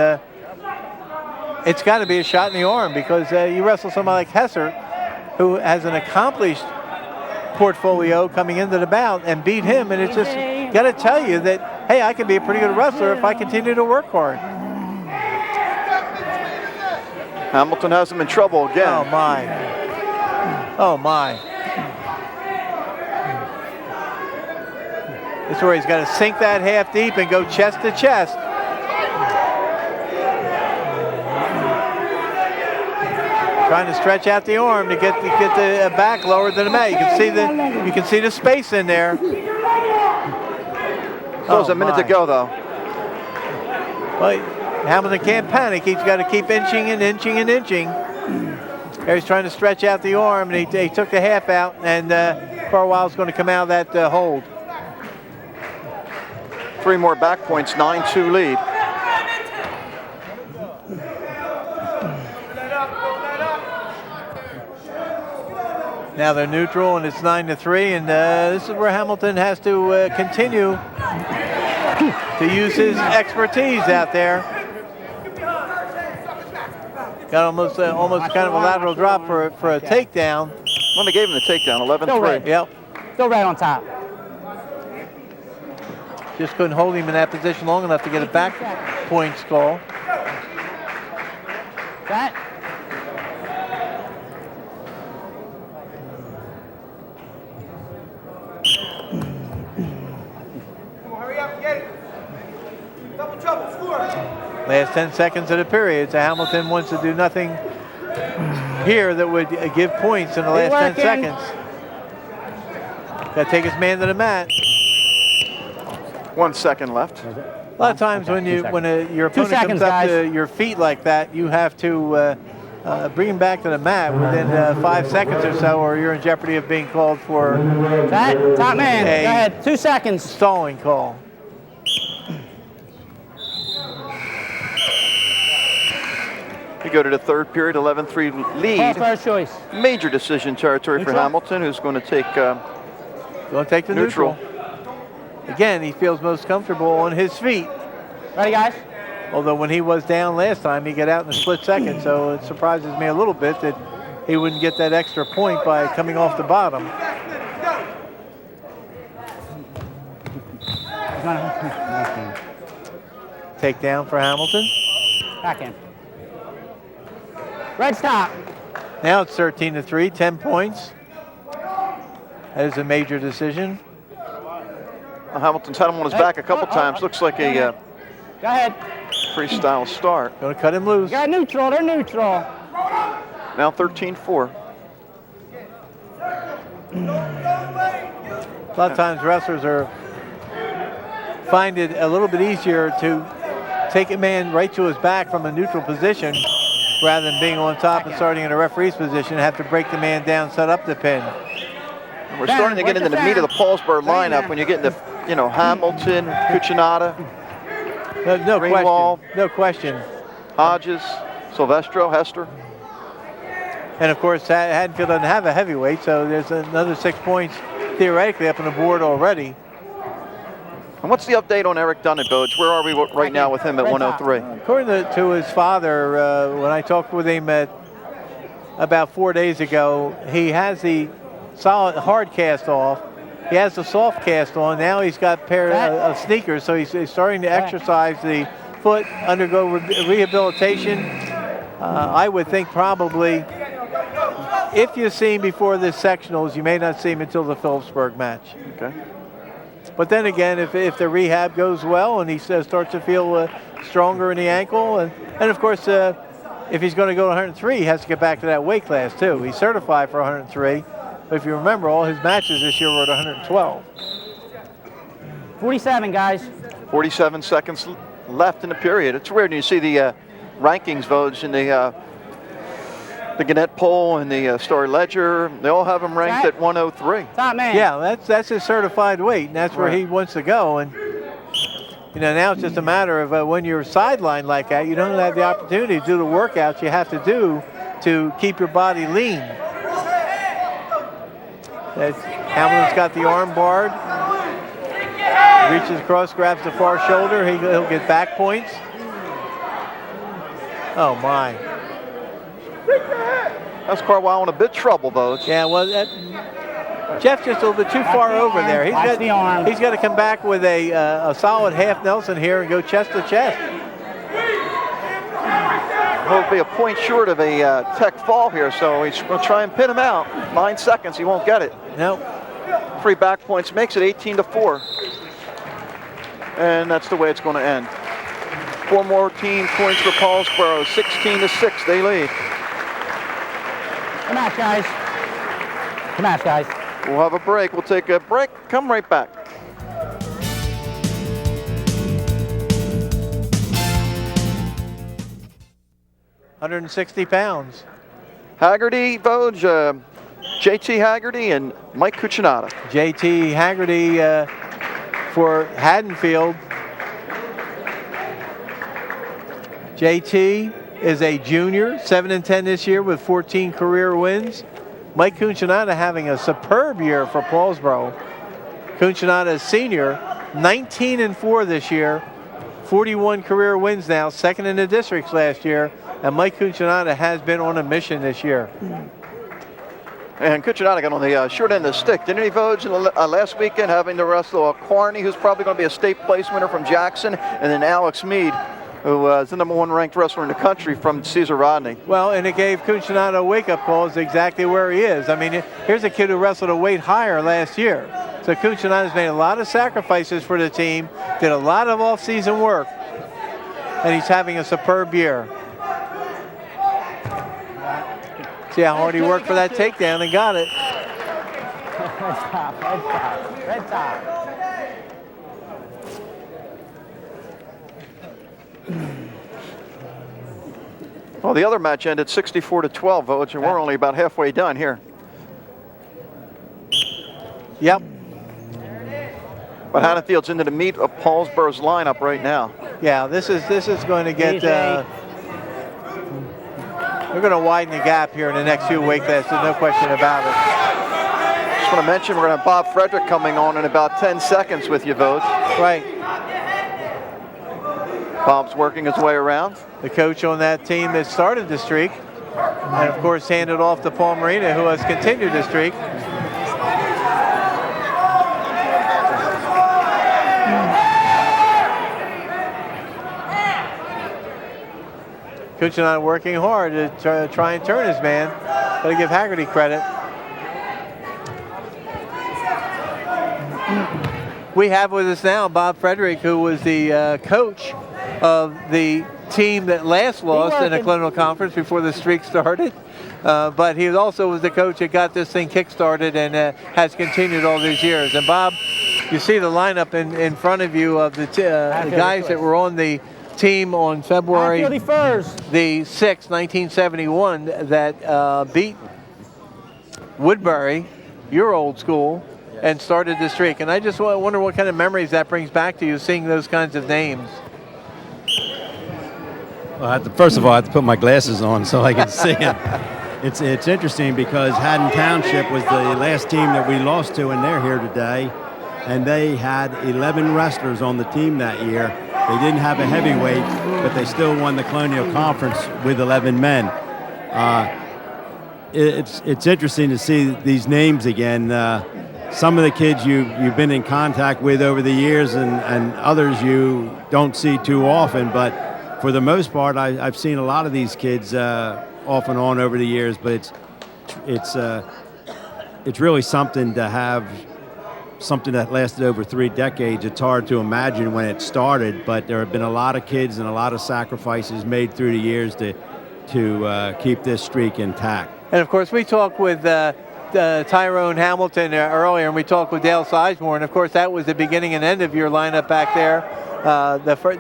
it's got to be a shot in the arm because you wrestle somebody like Hesser, who has an accomplished portfolio coming into the bout, and beat him, and it's just got to tell you that, hey, I can be a pretty good wrestler if I continue to work hard. Hamilton has him in trouble again. Oh, my. Oh, my. This is where he's got to sink that half deep and go chest to chest. Trying to stretch out the arm to get the back lower than the mat. You can see the space in there. So there's a minute to go, though. Well, Hamilton can't panic. He's got to keep inching and inching and inching. There he's trying to stretch out the arm, and he took the half out, and for a while it's going to come out of that hold. 3 more back points, 9-2 lead. Now they're neutral, and it's 9-3, and this is where Hamilton has to continue to use his expertise out there. Got almost kind of a lateral drop for a takedown. Well, they gave him the takedown, 11-3. Yep. Still right on top. Just couldn't hold him in that position long enough to get a back points call. That. Hurry up and get it. Double trouble, score. Last 10 seconds of the period, so Hamilton wants to do nothing here that would give points in the last 10 seconds. Got to take his man to the mat. 1 second left. A lot of times when your opponent comes up to your feet like that, you have to bring him back to the mat within 5 seconds or so, or you're in jeopardy of being called for top man. Go ahead. 2 seconds. Stalling call. We go to the third period, 11-3 lead. First choice. Major decision territory for Hamilton, who's going to take the neutral. Again, he feels most comfortable on his feet. Ready, guys? Although when he was down last time, he got out in a split second, so it surprises me a little bit that he wouldn't get that extra point by coming off the bottom. Takedown for Hamilton. Back in. Red stop. Now it's 13-3, 10 points. That is a major decision. Hamilton's had him on his back a couple times. Looks like a Go ahead. freestyle start. Going to cut him loose. You got neutral. They're neutral. Now 13-4. A lot of times wrestlers are find it a little bit easier to take a man right to his back from a neutral position rather than being on top and starting in a referee's position and have to break the man down, set up the pin. And we're starting to get into the meat of the Paulsboro lineup when you get into, you know, Hamilton, Cucinotta, No Greenwald, question. No question. Hodges, Silvestro, Hester. And of course, Haddonfield doesn't have a heavyweight, so there's another 6 points theoretically up on the board already. And what's the update on Eric Dunnenboge? Where are we right now with him at 103? According to his father, when I talked with him about 4 days ago, he has the solid hard cast off. He has the soft cast on. Now he's got a pair of sneakers, so he's starting to exercise the foot, undergo rehabilitation. I would think probably, if you see him before the sectionals, you may not see him until the Phillipsburg match. Okay. But then again, if the rehab goes well and he starts to feel stronger in the ankle, and of course, if he's going to go to 103, he has to get back to that weight class too. He's certified for 103, but if you remember, all his matches this year were at 112. 47, guys. 47 seconds left in the period. It's weird when you see the rankings votes in the Gannett poll and the Story Ledger. They all have him ranked at 103. Top man. Yeah, that's his certified weight, and that's where he wants to go. And you know, now it's just a matter of when you're sidelined like that, you don't have the opportunity to do the workouts you have to do to keep your body lean. Hamilton's got the arm barred. Reaches across, grabs the far shoulder. He'll get back points. Oh my. That's Carwile in a bit trouble, though. Yeah, well, Jeff's just a little bit too far over there. He's got to come back with a solid half Nelson here and go chest to chest. He'll be a point short of a tech fall here, so he's going to try and pin him out. 9 seconds, he won't get it. No. 3 back points makes it 18-4. And that's the way it's going to end. 4 more team points for Paulsboro. 16-6, they lead. Come on, guys. Come on, guys. We'll have a break. We'll take a break. Come right back. £160 pounds. Haggerty, Voge, JT Haggerty, and Mike Cucinotta. JT Haggerty for Haddonfield. JT is a junior, 7-10 this year with 14 career wins. Mike Cucinotta having a superb year for Paulsboro. Cucinotta is senior, 19-4 this year, 41 career wins now, second in the districts last year, and Mike Cucinotta has been on a mission this year. And Cucinotta got on the short end of the stick, didn't he, Voge, last weekend, having to wrestle Quarney, who's probably going to be a state place winner from Jackson, and then Alex Mead, who is the #1 ranked wrestler in the country from Cesar Rodney. Well, and it gave Cucinotta a wake-up call as exactly where he is. I mean, here's a kid who wrestled a weight higher last year. So Cucinotta's made a lot of sacrifices for the team, did a lot of off-season work, and he's having a superb year. See how hard he worked for that takedown and got it. Red top, red top, red top. Well, the other match ended 64-12, Voge, and we're only about halfway done here. Yep. But Haddonfield's into the meat of Paulsboro's lineup right now. Yeah, this is going to get. We're going to widen the gap here in the next few weight classes. No question about it. Just want to mention we're going to have Bob Frederick coming on in about 10 seconds with you, Voge. Right. Bob's working his way around. The coach on that team that started the streak, and of course handed off to Paul Morina, who has continued the streak. Cucinotta working hard to try and turn his man. Got to give Haggerty credit. We have with us now Bob Frederick, who was the coach of the team that last lost in a Colonial Conference before the streak started. But he also was the coach that got this thing kick-started and has continued all these years. And Bob, you see the lineup in front of you of the guys that were on the team on February the 6th, 1971, that beat Woodbury, your old school, and started the streak. And I just wonder what kind of memories that brings back to you, seeing those kinds of names. Well, first of all, I have to put my glasses on so I can see it. It's interesting because Haddon Township was the last team that we lost to, and they're here today. And they had 11 wrestlers on the team that year. They didn't have a heavyweight, but they still won the Colonial Conference with 11 men. It's interesting to see these names again. Some of the kids you've been in contact with over the years, and others you don't see too often, but for the most part, I've seen a lot of these kids off and on over the years. But it's really something to have something that lasted over 3 decades. It's hard to imagine when it started, but there have been a lot of kids and a lot of sacrifices made through the years to keep this streak intact. And of course, we talked with Tyrone Hamilton earlier, and we talked with Dale Sizemore, and of course that was the beginning and end of your lineup back there.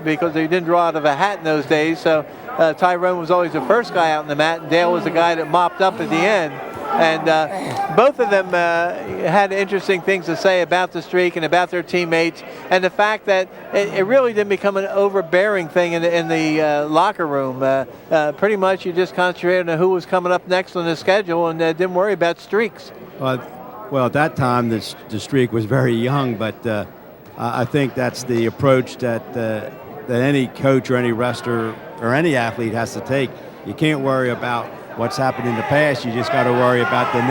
Because they didn't draw out of a hat in those days, so Tyrone was always the first guy out in the mat, and Dale was the guy that mopped up at the end. And both of them had interesting things to say about the streak and about their teammates, and the fact that it really didn't become an overbearing thing in the locker room. Pretty much you just concentrated on who was coming up next on the schedule and didn't worry about streaks. Well, at that time the streak was very young, but I think that's the approach that any coach or any wrestler or any athlete has to take. You can't worry about what's happened in the past. You just got to worry about the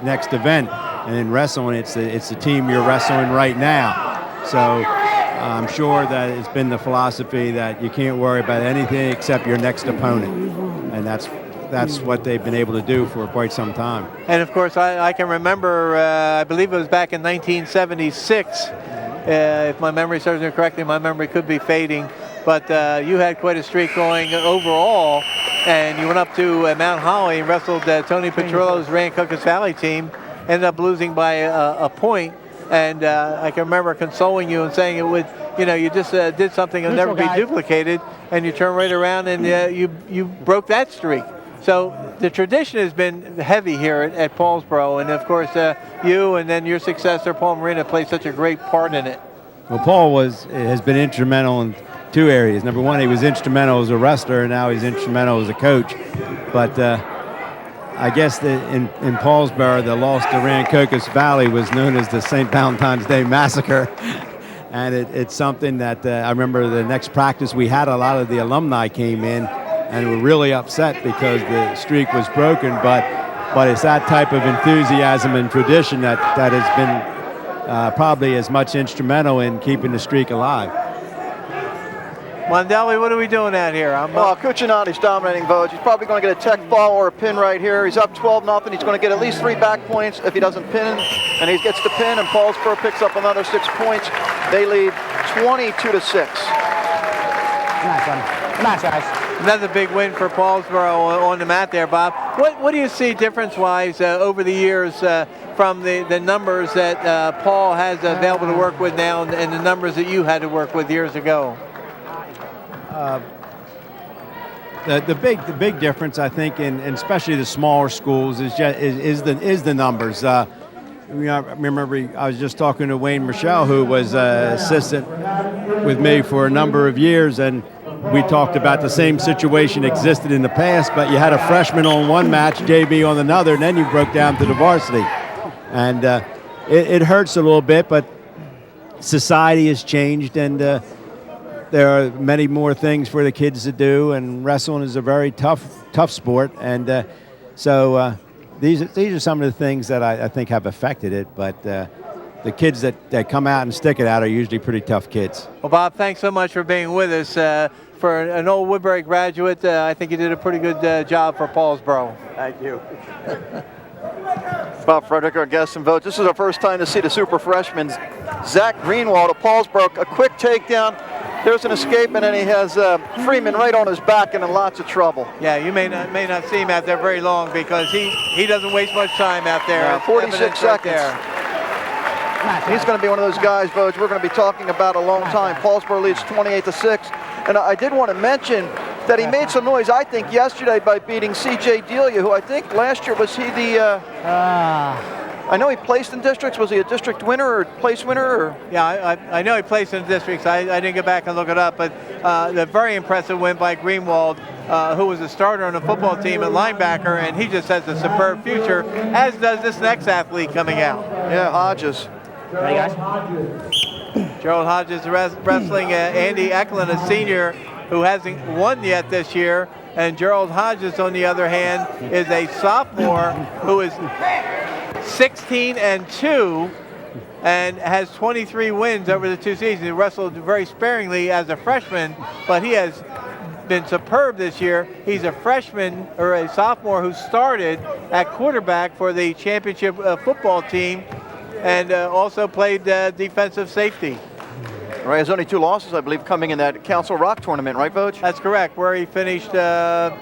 next event. And in wrestling, it's the team you're wrestling right now. So I'm sure that it's been the philosophy that you can't worry about anything except your next opponent, and that's what they've been able to do for quite some time. And of course, I can remember, I believe it was back in 1976. If my memory serves me correctly, my memory could be fading, but you had quite a streak going overall, and you went up to Mount Holly and wrestled Tony Petrillo's Rancuccas Valley team, ended up losing by a point, and I can remember consoling you and saying it would, you just did something that'll never be duplicated, and you turn right around and you broke that streak. So the tradition has been heavy here at Paulsboro, and of course you and then your successor Paul Morina played such a great part in it. Well, Paul has been instrumental in 2 areas. Number one, he was instrumental as a wrestler, and now he's instrumental as a coach. But I guess in Paulsboro, the loss to Rancuccas Valley was known as the St. Valentine's Day Massacre. And it's something that I remember the next practice we had, a lot of the alumni came in and were really upset because the streak was broken. But it's that type of enthusiasm and tradition that has been probably as much instrumental in keeping the streak alive. Mondelli, what are we doing out here? Cuccinotti's dominating Vogue. He's probably going to get a tech fall or a pin right here. He's up 12-0. He's going to get at least 3 back points if he doesn't pin, and he gets the pin, and Paulsboro picks up another 6 points. They lead 22-6. Nice, guys. Another big win for Paulsboro on the mat there, Bob. What do you see difference-wise over the years from the numbers that Paul has available to work with now and the numbers that you had to work with years ago? The big difference, I think, in especially the smaller schools, is the numbers. I remember I was just talking to Wayne Michelle, who was assistant with me for a number of years, and we talked about the same situation existed in the past, but you had a freshman on one match, JV on another, and then you broke down to the varsity. And it hurts a little bit, but society has changed, and there are many more things for the kids to do, and wrestling is a very tough sport, and so these are some of the things that I think have affected it, but the kids that come out and stick it out are usually pretty tough kids. Well, Bob, thanks so much for being with us. For an old Woodbury graduate, I think you did a pretty good job for Paulsboro. Thank you. Bob Frederick, our guest in Vogue. This is our first time to see the super freshman, Zach Greenwald of Paulsboro. A quick takedown. There's an escape, and then he has Freeman right on his back and in lots of trouble. Yeah, you may not see him out there very long because he doesn't waste much time out there. 46 seconds. Right there. match. He's going to be one of those guys, Voj, we're going to be talking about a long time. Paulsboro leads 28-6. And I did want to mention that he made some noise, I think, yesterday by beating C.J. Delia, who I think last year was he the... I know he placed in districts. Was he a district winner or place winner? Or? Yeah, I know he placed in districts. I didn't get back and look it up, but the very impressive win by Greenwald, who was a starter on the football team at linebacker, and he just has a superb future, as does this next athlete coming out. Yeah, Hodges. Ready, guys? Gerald Hodges wrestling Andy Eklund, a senior who hasn't won yet this year, and Gerald Hodges, on the other hand, is a sophomore who is 16-2 and has 23 wins over the 2 seasons. He wrestled very sparingly as a freshman, but he has been superb this year. He's a freshman or a sophomore who started at quarterback for the championship football team and also played defensive safety. Right, has only 2 losses, I believe, coming in that Council Rock tournament, right, Voj? That's correct, where he finished 5th.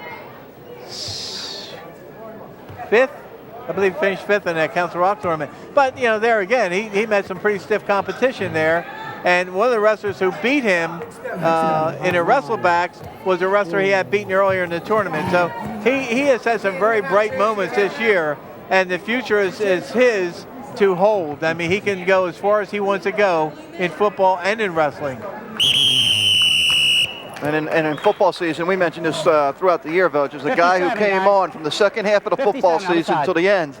I believe he finished 5th in that Council Rock tournament. But, you know, there again, he met some pretty stiff competition there. And one of the wrestlers who beat him in a wrestlebacks was a wrestler he had beaten earlier in the tournament. So he has had some very bright moments this year, and the future is his to hold. I mean, he can go as far as he wants to go in football and in wrestling. And in football season, we mentioned this throughout the year, Voj, is a guy who came on from the second half of the football season till the end.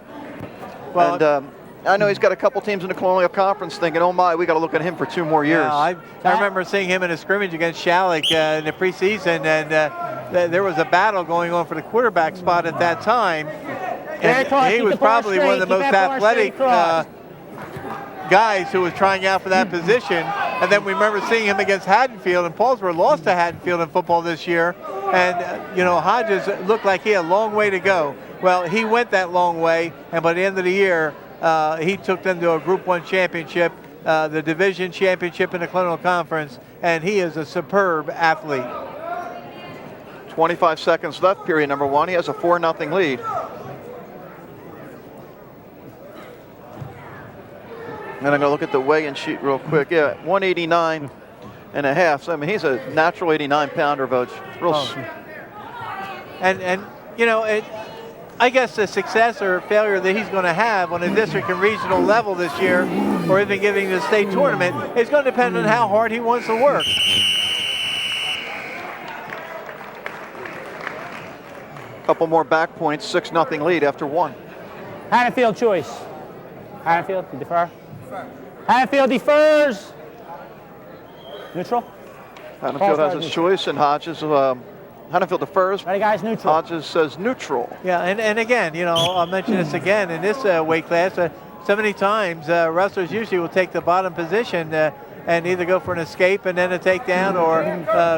Well, and I know he's got a couple teams in the Colonial Conference thinking, oh my, we got to look at him for 2 more years. Yeah, I remember seeing him in a scrimmage against Shalleck in the preseason, and there was a battle going on for the quarterback spot at that time. And he was probably one of the most athletic guys who was trying out for that position. And then we remember seeing him against Haddonfield, and Paulsboro lost to Haddonfield in football this year. And, you know, Hodges looked like he had a long way to go. Well, he went that long way, and by the end of the year, he took them to a Group 1 championship, the division championship in the Colonial Conference, and he is a superb athlete. 25 seconds left, period number 1. He has a 4-0 lead. And I'm going to look at the weigh-in sheet real quick. Yeah, 189 and a half. So, I mean, he's a natural 89-pounder, Voj. And you know, I guess the success or failure that he's going to have on a district and regional level this year, or even getting to the state tournament, is going to depend on how hard he wants to work. Couple more back points, 6-0 lead after 1. Haddonfield choice. Haddonfield, you defer? Haddonfield defers. Neutral. Haddonfield has his choice, and Hodges, Haddonfield defers. Ready, guys, neutral. Hodges says neutral. Yeah, and again, you know, I'll mention this again in this weight class. So many times, wrestlers usually will take the bottom position and either go for an escape and then a takedown, or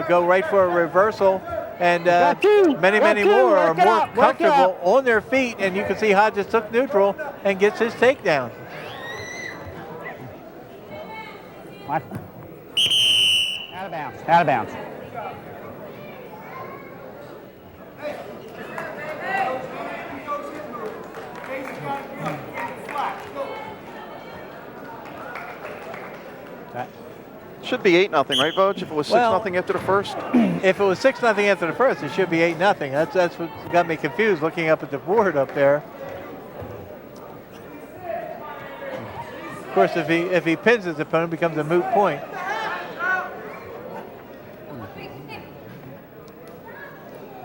go right for a reversal. And many more are more comfortable on their feet, and you can see Hodges took neutral and gets his takedown. What? Out of bounds. Out of bounds. Should be 8-0, right, Voj? If it was 6-0 after the first. If it was 6-0 after the first, it should be 8-0. That's what got me confused looking up at the board up there. Of course, if he pins his opponent, it becomes a moot point.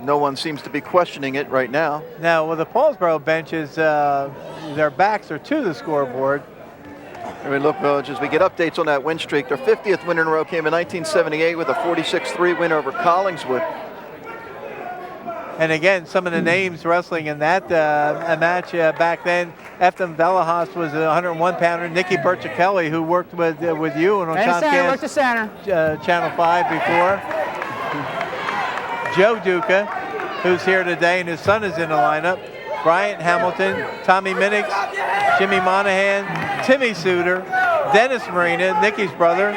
No one seems to be questioning it right now. Now, with the Paulsboro benches, their backs are to the scoreboard. I mean, look, Voj, as we get updates on that win streak, their 50th win in a row came in 1978 with a 46-3 win over Collingswood. And again, some of the names wrestling in that match back then. Eftham Velahas was a 101-pounder. Nikki Berchicelli, who worked with you and on Comcast Channel 5 before. Joe Duca, who's here today, and his son is in the lineup. Bryant Hamilton, Tommy Minix, Jimmy Monahan, Timmy Suter, Dennis Morina, Nikki's brother,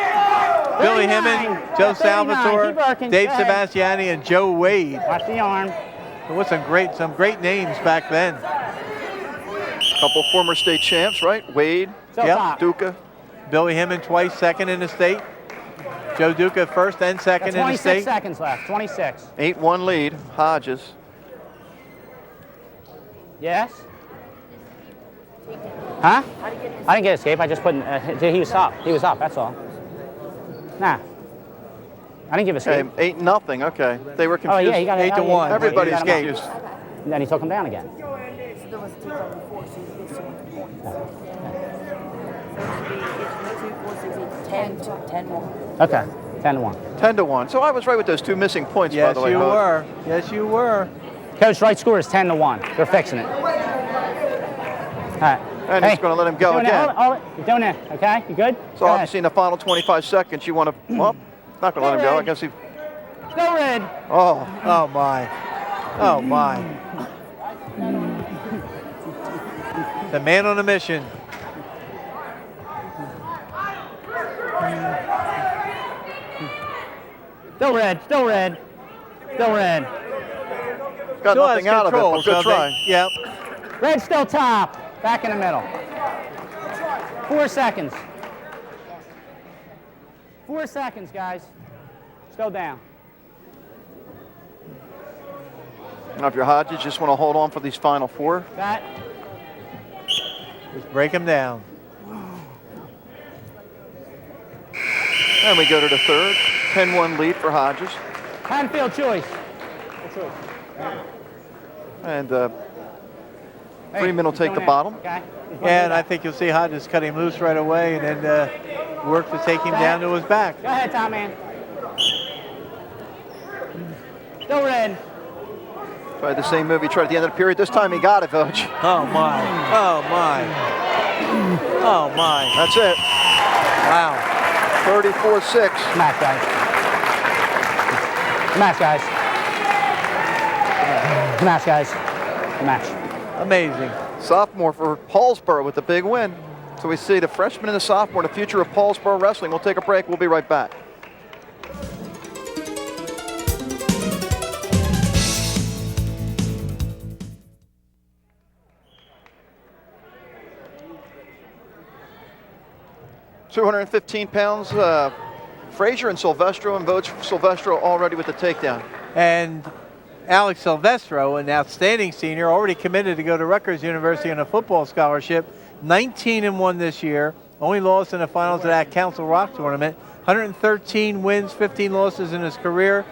Billy Himman, Joe Salvatore, Dave Sebastiani, and Joe Wade. Watch the arm. There was some great names back then. A couple former state champs, right? Wade, Duca. Billy Himon twice second in the state. Joe Duca first and second in the 26 state. seconds left. 26. 8-1 lead, Hodges. Yes? Huh? I didn't get escape. I just put he was up. He was up, that's all. Nah. I didn't give escape. Okay, 8-0, okay. They were confused. Oh, yeah, you got 8-1. Everybody's you got him confused. up. And then he took him down again. Okay, 10-1. 10-1. So I was right with those 2 missing points, by Yes, the way. you Bud. were. Yes, you were. Coach, right score is 10-1. They're fixing it. All right. And he's going to let him go again. You're doing it, okay? You good? So obviously in the final 25 seconds, you want to, well, not going to let him go. I guess he, Go red. oh, Oh, my. Oh, my. The man on a mission. Still red. Still red. Still red. got Still nothing has out of it, control, but good so try. Yep. Red still top. Back in the middle. 4 seconds. 4 seconds, guys. Still down. Now, if you're Hodges, just want to hold on for these final 4. That. Just break him down. And we go to the third. 10-1 lead for Hodges. Haddonfield choice. And Freeman will take the Going in, bottom. Okay. And I think you'll see Hodges cut him loose right away and then work to take him down to his back. Go ahead, Tom, man. Still red. Tried the same move he tried at the end of the period. This time he got it, Voge. Oh, my. Oh, my. Oh, my. That's it. Wow. 34-6. Match, guys. Match, guys. Match, guys. Match. Amazing. Sophomore for Paulsboro with the big win. So we see the freshman and the sophomore, the future of Paulsboro wrestling. We'll take a break. We'll be right back. £215. Frazier and Silvestro, and Vogue Silvestro already with the takedown. And Alex Silvestro, an outstanding senior, already committed to go to Rutgers University on a football scholarship. 19-1 this year. Only lost in the finals of that Council Rock tournament. 113 wins, 15 losses in his career.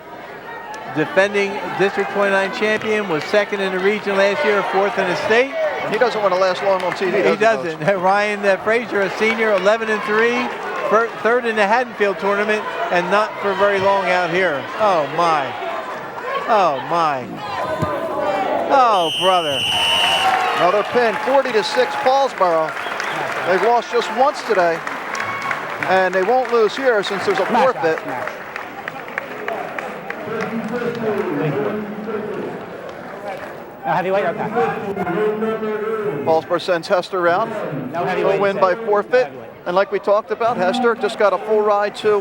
Defending District 29 champion, was second in the region last year, fourth in the state. And he doesn't want to last long on TV. He doesn't. Ryan Frazier, a senior, 11-3, third in the Haddonfield tournament, and not for very long out here. Oh my. Oh my. Oh brother. Another pin, 40-6 Paulsboro. They've lost just once today, and they won't lose here since there's a forfeit. No heavyweight, okay. Paulsboro sends Hester out. No heavyweight. He'll win by forfeit. And like we talked about, Hester just got a full ride to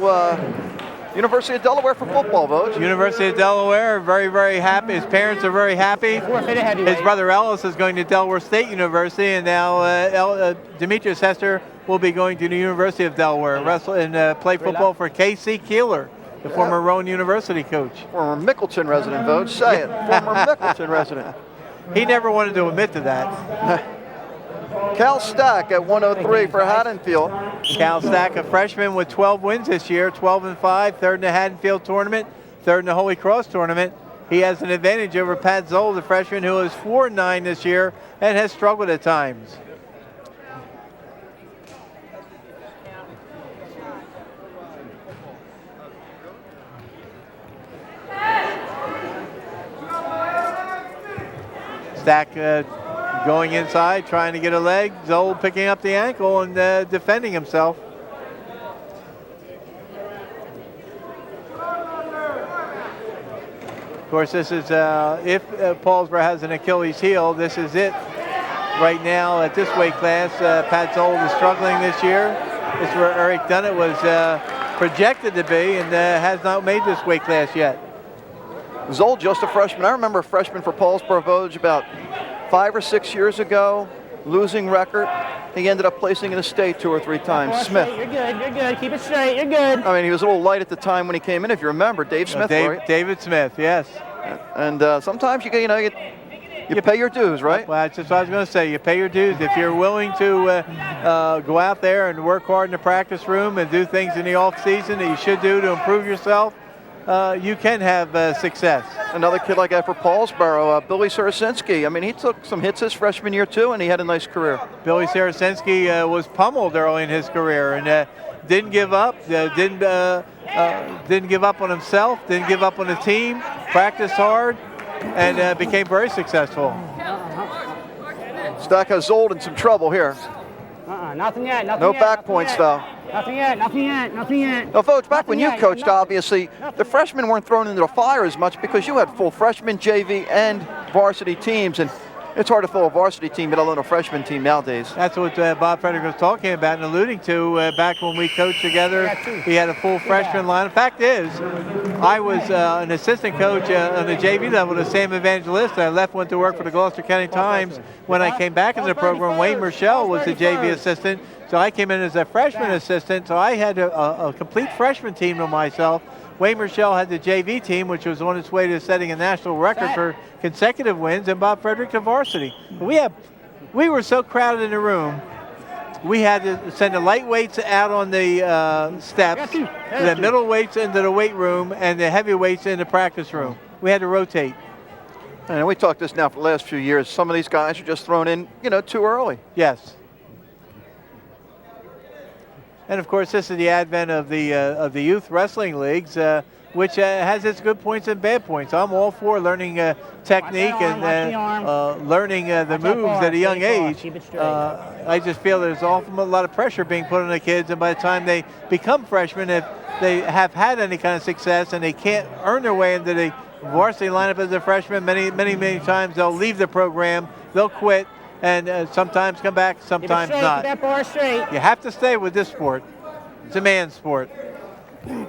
University of Delaware for football, Vogue. University of Delaware, very, very happy. His parents are very happy. Forfeited heavyweight. His brother Ellis is going to Delaware State University, and now Demetrius Hester will be going to the University of Delaware, wrestle and play football for K.C. Keeler, the former Rowan University coach. Former Mickleton resident, Vogue. Say it. Former Mickleton resident. He never wanted to admit to that. Cal Stack at 103 for Haddonfield. Cal Stack, a freshman with 12 wins this year, 12-5, third in the Haddonfield tournament, third in the Holy Cross tournament. He has an advantage over Pat Zoll, the freshman who is 4-9 this year and has struggled at times. Stack going inside, trying to get a leg. Zoll picking up the ankle and defending himself. Of course, this is, if Paulsboro has an Achilles heel, this is it. Right now at this weight class, Pat Zoll is struggling this year. This is where Eric Dunnett was projected to be and has not made this weight class yet. Zoll just a freshman. I remember a freshman for Paulsboro Vogue about 5 or 6 years ago, losing record. He ended up placing in the state 2 or 3 times. Smith. You're good. You're good. Keep it straight. You're good. I mean, he was a little light at the time when he came in, if you remember. Dave Smith, right? David Smith, yes. And sometimes you pay your dues, right? Well, that's just what I was going to say. You pay your dues. If you're willing to go out there and work hard in the practice room and do things in the off season that you should do to improve yourself, you can have success. Another kid like that for Paulsboro, Billy Sarasinski. I mean, he took some hits his freshman year too, and he had a nice career. Billy Sarasinski was pummeled early in his career and didn't give up. Didn't give up on himself. Didn't give up on the team. Practiced hard, and became very successful. Stacca's old in some trouble here. Nothing yet. Nothing no yet. back points though. Nothing yet. Nothing yet. Nothing yet. Now, folks, back when you Nothing yet. coached, obviously, the freshmen weren't thrown into the fire as much because you had full freshman, JV, and varsity teams, and it's hard to fill a varsity team, let alone a freshman team nowadays. That's what Bob Frederick was talking about and alluding to back when we coached together. He had a full freshman line. The fact is, I was an assistant coach on the JV level to Sam Evangelista. I went to work for the Gloucester County Times. When I came back into the program, Wayne Marshall was the JV assistant. So I came in as a freshman assistant, so I had a complete freshman team to myself. Wayne Marshall had the JV team, which was on its way to setting a national record for consecutive wins, and Bob Frederick the varsity. We were so crowded in the room, we had to send the lightweights out on the steps, the middleweights into the weight room, and the heavyweights in the practice room. We had to rotate. And we talked this now for the last few years. Some of these guys are just thrown in, too early. Yes. And of course, this is the advent of the youth wrestling leagues, which has its good points and bad points. I'm all for learning technique and learning the moves at a young age. I just feel there's an awful lot of pressure being put on the kids, and by the time they become freshmen, if they have had any kind of success and they can't earn their way into the varsity lineup as a freshman, many times they'll leave the program, they'll quit, and sometimes come back, sometimes not. Keep that bar straight. You have to stay with this sport. It's a man's sport.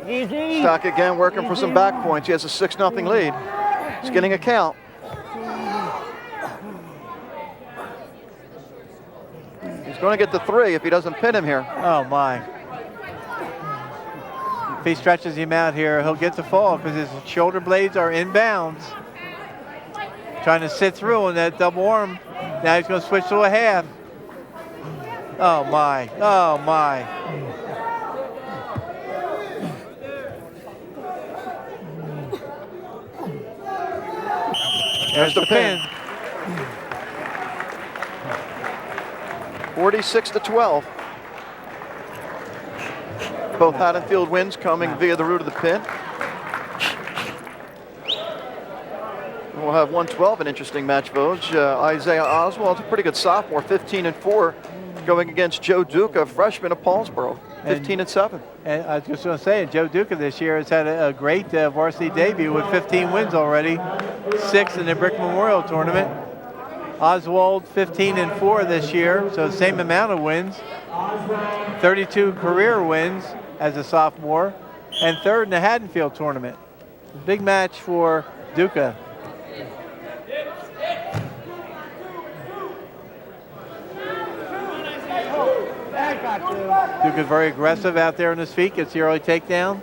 Easy. Stock again working for some back points. He has a 6-0 lead. He's getting a count. He's going to get the 3 if he doesn't pin him here. Oh, my. If he stretches him out here, he'll get the fall because his shoulder blades are in bounds. Trying to sit through on that double arm. Now he's going to switch to a half. Oh, my. Oh, my. There's the pin. 46-12. Both Haddonfield wins coming via the route of the pin. We'll have 112, an interesting match, Vogue. Isaiah Oswald's a pretty good sophomore, 15-4, going against Joe Duca, freshman of Paulsboro, 15-7. And I was just going to say, Joe Duca this year has had a great varsity debut with 15 wins already, 6 in the Brick Memorial Tournament. Oswald 15-4 this year, so same amount of wins, 32 career wins as a sophomore, and 3rd in the Haddonfield Tournament. Big match for Duca. Duca's very aggressive out there on his feet, gets the early takedown.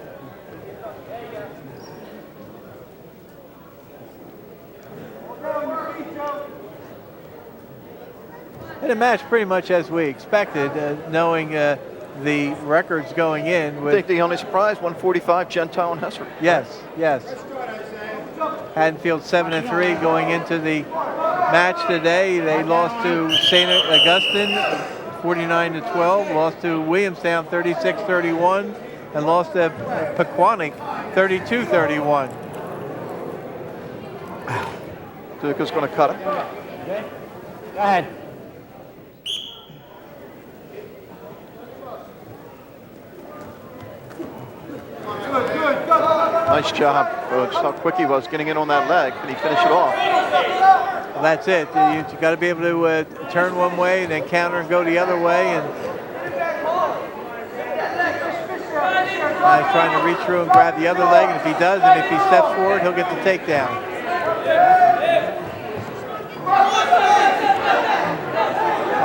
And a match pretty much as we expected, knowing the records going in. I think the only surprise, 145, Gentile and Hesser. Yes, yes. Haddonfield 7-3 going into the match today. They lost to St. Augustine 49-12, lost to Williamstown 36-31, and lost to Pequannock 32-31. Duca's going to cut it. Go ahead. Nice job, Coach. How quick he was getting in on that leg. Can he finish it off? Well, that's it. You got to be able to turn one way and then counter and go the other way. And he's trying to reach through and grab the other leg, and if he does, and if he steps forward, he'll get the takedown.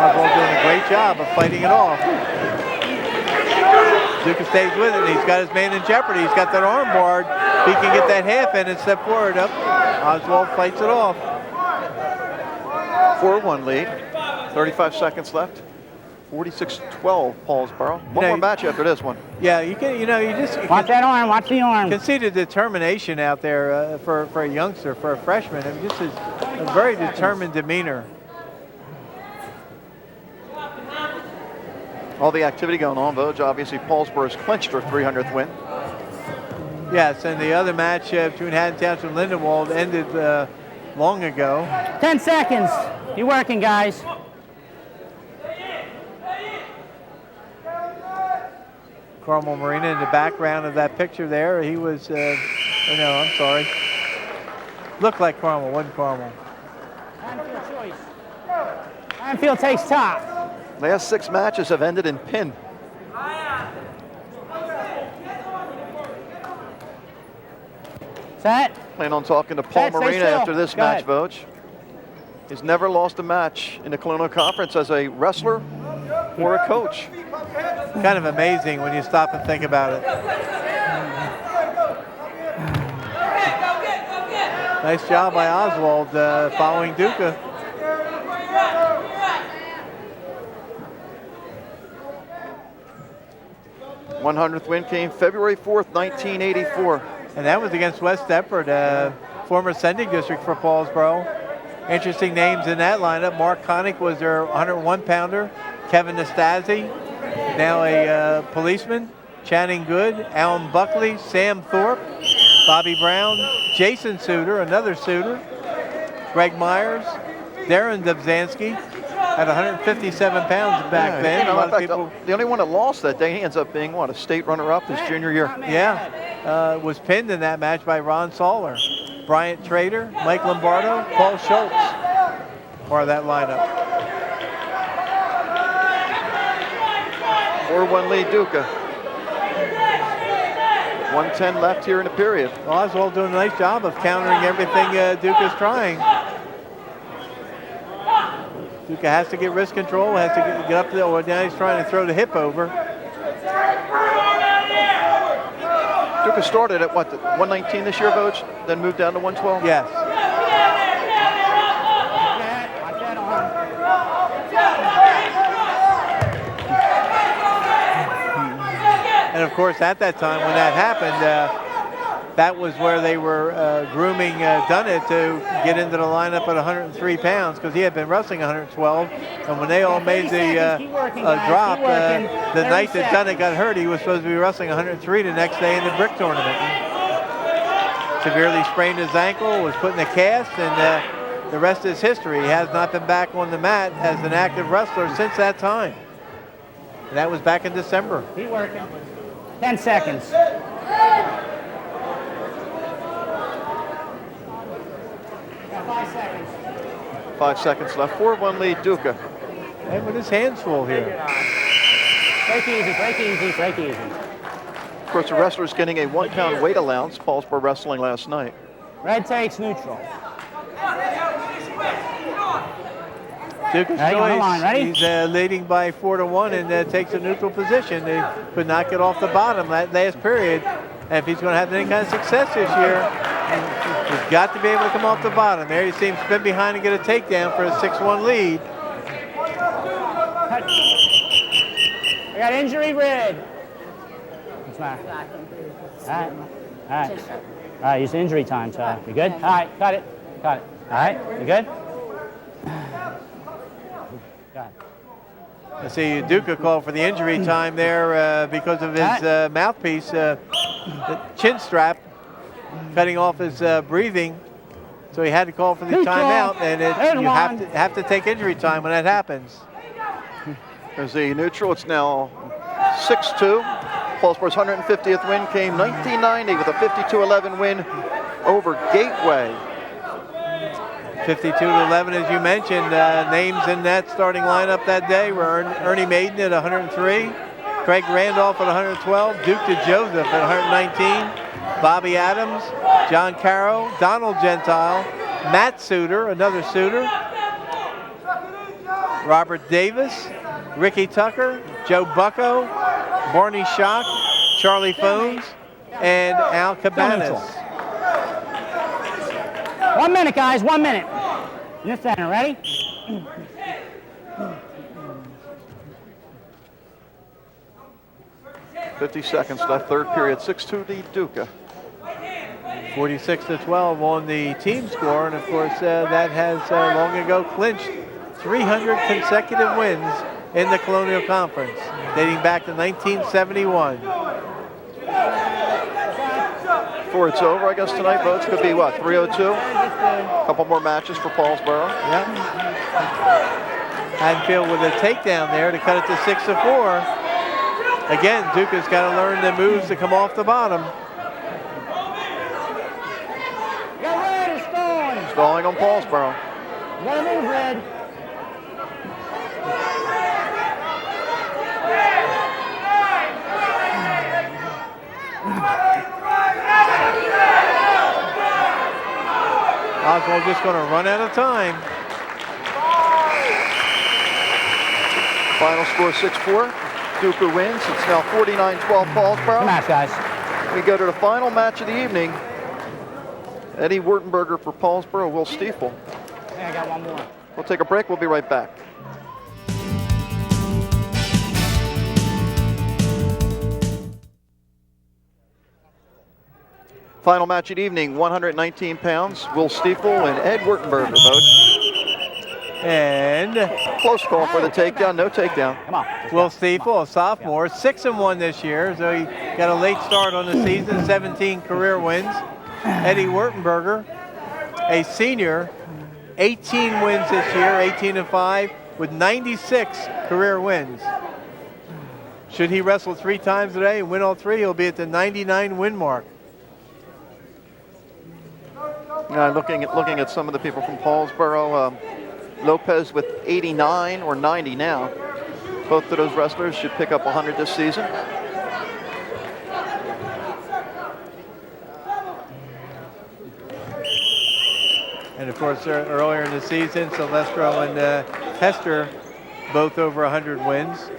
Oswald doing a great nice job of fighting it off. Duca stays with it, and he's got his man in jeopardy. He's got that arm barred. He can get that half in and step forward up. Oswald fights it off. 4-1 lead. 35 seconds left. 46-12, Paulsboro. One more match after this one. Yeah, you just Watch that arm, watch the arm. can see the determination out there for a youngster, for a freshman. I mean, just a very determined demeanor. All the activity going on, Voj. Obviously, Paulsboro's clinched their 300th win. Yes, and the other match between Haddon Township and Lindenwold ended long ago. 10 seconds. You working, guys? Carmel Morina in the background of that picture there. He was, no, I'm sorry. Looked like Carmel, wasn't Carmel. Haddonfield choice. Haddonfield takes top. Last 6 matches have ended in pin. Set. Plan on talking to Paul Stay Morina still. after this Go match, ahead. Voj. He's never lost a match in the Colonial Conference as a wrestler or a coach. Kind of amazing when you stop and think about it. Nice job by Oswald following Duca. th win came February 4th, 1984. And that was against West Deptford, former sending district for Paulsboro. Interesting names in that lineup. Mark Connick was their 101-pounder. Kevin Nastasi, now a policeman. Channing Good, Alan Buckley, Sam Thorpe, Bobby Brown, Jason Suter, another Suter, Greg Myers, Darren Dubzansky at 157 pounds back then. You know, A lot in of fact, people, the only one that lost that day, he ends up being, what, a state runner-up his junior year. was pinned in that match by Ron Soller. Bryant Trader, Mike Lombardo, Paul Schultz part of that lineup. 4-1 lead, Duca. 1:10 left here in the period. Oswald doing a nice job of countering everything Duca's trying. Duca has to get wrist control, has to get up to the, or now he's trying to throw the hip over. Duca started at what, 119 this year, Voj, then moved down to 112? Yes. Watch that arm. And of course, at that time when that happened, that was where they were grooming Dunnett to get into the lineup at 103 pounds because he had been wrestling 112. And when they all made the drop, the night that Dunnett got hurt, he was supposed to be wrestling 103 the next day in the brick tournament. Severely sprained his ankle, was put in a cast, and the rest is history. He has not been back on the mat as an active wrestler since that time. And that was back in December. Keep working. 10 seconds. 5 seconds. 5 seconds left. 4-1 lead, Duca. And with his hands full here. Break easy, break easy, break easy. Of course, the wrestler's getting a 1-pound weight allowance. Paulsboro wrestling last night. Red takes neutral. Duca's Ready, on the line, choice. ready? He's leading by 4-1 and takes a neutral position. They could not get off the bottom that last period. And if he's going to have any kind of success this year, he's got to be able to come off the bottom. There you see him spin behind and get a takedown for a 6-1 lead. I got injury red. What's the matter? All right. All right. All right, use injury time, so you good? All right, got it. Got it. All right, you good? Got it. I see Duca called for the injury time there because of his mouthpiece, the chin strap, cutting off his breathing. So he had to call for the timeout, and you have to take injury time when that happens. There's the neutral. It's now 6-2. Paulsboro's 150th win came 1990 with a 52-11 win over Gateway. 52-11, as you mentioned. Names in that starting lineup that day were Ernie Maiden at 103, Craig Randolph at 112, Duke DeJoseph at 119, Bobby Adams, John Carroll, Donald Gentile, Matt Suter, another Suter, Robert Davis, Ricky Tucker, Joe Bucco, Barney Schock, Charlie Phones, and Al Cabanas. 1 minute, guys, 1 minute. In the center, ready? $50 seconds left, third period, 6-2 lead Duca. 46-12 on the team score, and of course that has long ago clinched 300 consecutive wins in the Colonial Conference, dating back to 1971. Before it's over, I guess tonight votes could be what, 302? A couple more matches for Paulsboro. Yep. Haddonfield with a takedown there to cut it to 6-4. Again, Duca's got to learn the moves to come off the bottom. Stalling on Paulsboro. You gotta move, Red. Oswald just going to run out of time. Final score 6-4. Duca wins. It's now 49-12 Paulsboro. Good match, guys. We go to the final match of the evening. Eddie Wurtenberger for Paulsboro, Will Stiefel. Yeah, I got one more. We'll take a break. We'll be right back. Final match of the evening, 119 pounds. Will Stiefel and Ed Wurtenberger vote. And Close call for the takedown, no takedown. Come on. Will Stiefel, a sophomore, 6-1 this year, so he got a late start on the season, 17 career wins. Eddie Wurtenberger, a senior, 18 wins this year, 18-5, with 96 career wins. Should he wrestle 3 times today and win all 3, he'll be at the 99 win mark. Looking at some of the people from Paulsboro, Lopez with 89 or 90 now. Both of those wrestlers should pick up 100 this season. And of course, earlier in the season, Silvestro and Hester both over 100 wins.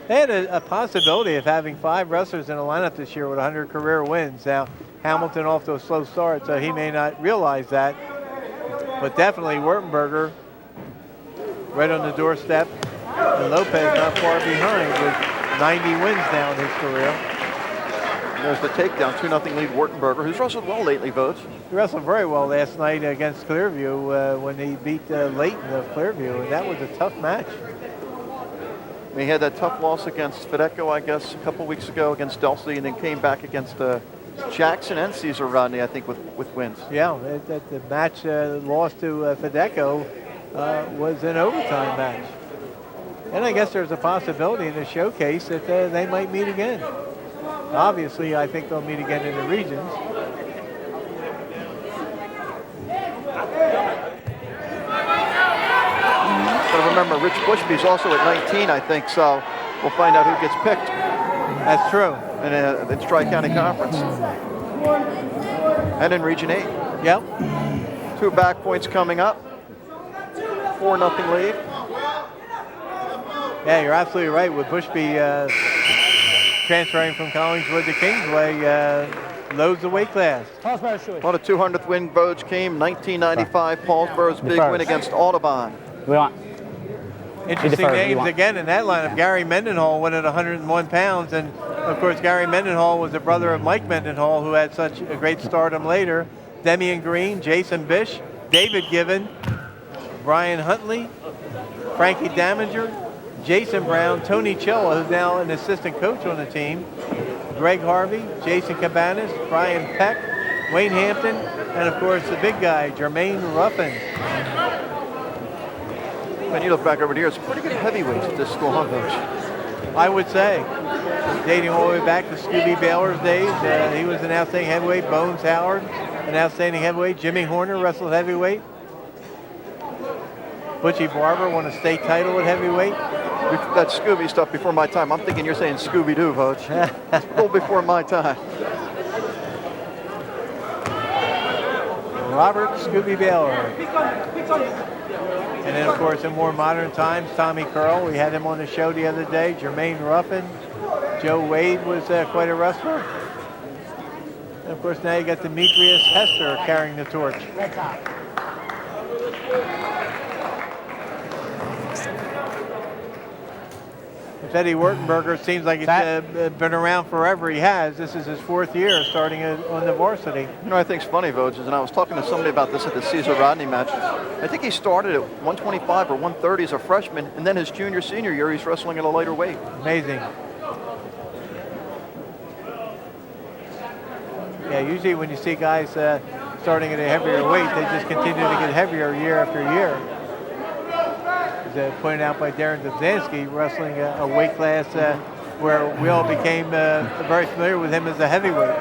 They had a possibility of having 5 wrestlers in a lineup this year with 100 career wins. Now, Hamilton off to a slow start, so he may not realize that. But definitely Wurtenberger right on the doorstep. And Lopez not far behind with 90 wins now in his career. There's the takedown, 2-0 lead Wurtenberger, who's wrestled well lately, Votes. He wrestled very well last night against Clearview when he beat Layton of Clearview, and that was a tough match. He had that tough loss against Fideco, I guess, a couple weeks ago against Delsey, and then came back against Jackson and Cesar Rodney, I think, with wins. Yeah, the match loss to Fideco was an overtime match. And I guess there's a possibility in the showcase that they might meet again. Obviously, I think they'll meet again in the regions. But remember, Rich Bushby's also at 19, I think, so we'll find out who gets picked. That's true. In Tri-County Conference. And in Region 8. Yep. 2 back points coming up. 4-0 lead. Yeah, you're absolutely right. With Bushby transferring from Collingswood to Kingsway, loads the weight class. Well, the 200th win Vogue came 1995. Paulsboro's big win against Audubon. We want. Interesting names again in that lineup. Gary Mendenhall went at 101 pounds, and of course Gary Mendenhall was the brother of Mike Mendenhall, who had such a great stardom later. Demian Green, Jason Bish, David Given, Brian Huntley, Frankie Damager, Jason Brown, Tony Chilla, who's now an assistant coach on the team, Greg Harvey, Jason Cabanas, Brian Peck, Wayne Hampton, and of course the big guy, Jermaine Ruffin. When you look back over the years, pretty good heavyweights at this school, huh, Coach? I would say. Dating all the way back to Scooby Baylor's days, he was an outstanding heavyweight. Bones Howard, an outstanding heavyweight. Jimmy Horner wrestled heavyweight. Butchie Barber won a state title at heavyweight. That Scooby stuff before my time. I'm thinking you're saying Scooby-Doo, Coach. It's a little before my time. Robert Scooby Baylor. And then, of course, in more modern times, Tommy Curl. We had him on the show the other day. Jermaine Ruffin. Joe Wade was quite a wrestler. And, of course, now you got Demetrius Hester carrying the torch. Red top. If Eddie Wurtenberger seems like he's been around forever, he has. This is his 4th year starting on the varsity. You know, I think it's funny, Voges, and I was talking to somebody about this at the Cesar Rodney match. I think he started at 125 or 130 as a freshman, and then his junior, senior year, he's wrestling at a lighter weight. Amazing. Yeah, usually when you see guys starting at a heavier weight, they just continue to get heavier year after year. As pointed out by Darren Dobzhansky, wrestling a weight class where we all became very familiar with him as a heavyweight.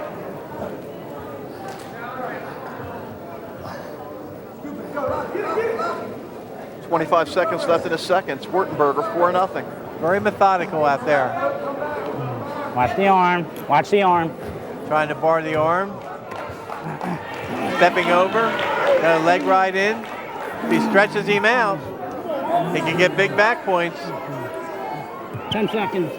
.25 seconds left in the second. It's Wurtenberger, 4-0. Very methodical out there. Watch the arm. Watch the arm. Trying to bar the arm. Stepping over. Got a leg right in. If he stretches him out, he can get big back points. 10 seconds.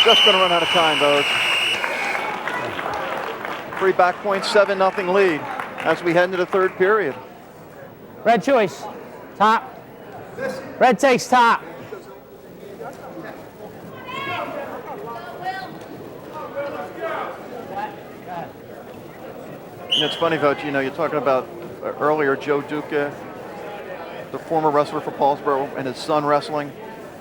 Just going to run out of time, Vogue. 3 back points, 7-0 lead as we head into the third period. Red choice. Top. Red takes top. It's funny, Vogue, you know, you're talking about earlier Joe Duca, the former wrestler for Paulsboro, and his son wrestling.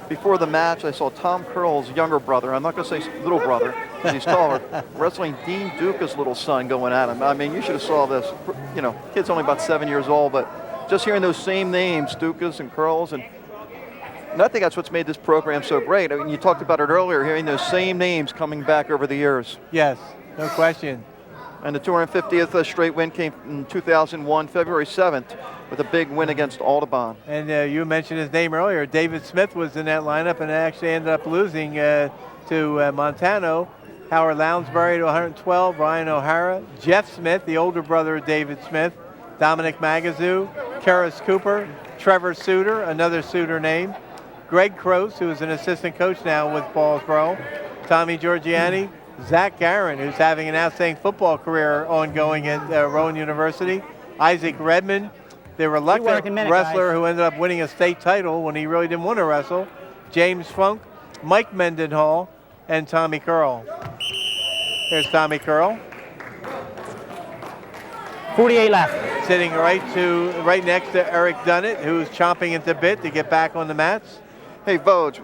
Before the match, I saw Tom Curl's younger brother, I'm not going to say little brother, because he's taller, wrestling Dean Duca's little son going at him. I mean, you should have saw this. You know, kid's only about 7 years old, but just hearing those same names, Duca's and Curl's, and I think that's what's made this program so great. I mean, you talked about it earlier, hearing those same names coming back over the years. Yes, no question. And the 250th straight win came in 2001, February 7th, with a big win against Audubon. And you mentioned his name earlier. David Smith was in that lineup and actually ended up losing to Montano. Howard Lounsbury to 112, Ryan O'Hara, Jeff Smith, the older brother of David Smith, Dominic Magazoo, Karis Cooper, Trevor Suter, another Suter name, Greg Kroos, who is an assistant coach now with Paulsboro, Tommy Giorgiani, Zach Guerin, who's having an outstanding football career ongoing at Rowan University, Isaac Redmond, the reluctant wrestler who ended up winning a state title when he really didn't want to wrestle, James Funk, Mike Mendenhall, and Tommy Curl. There's Tommy Curl. 48 left. Sitting right next to Eric Dunnett, who's chomping at the bit to get back on the mats. Hey, Vogue,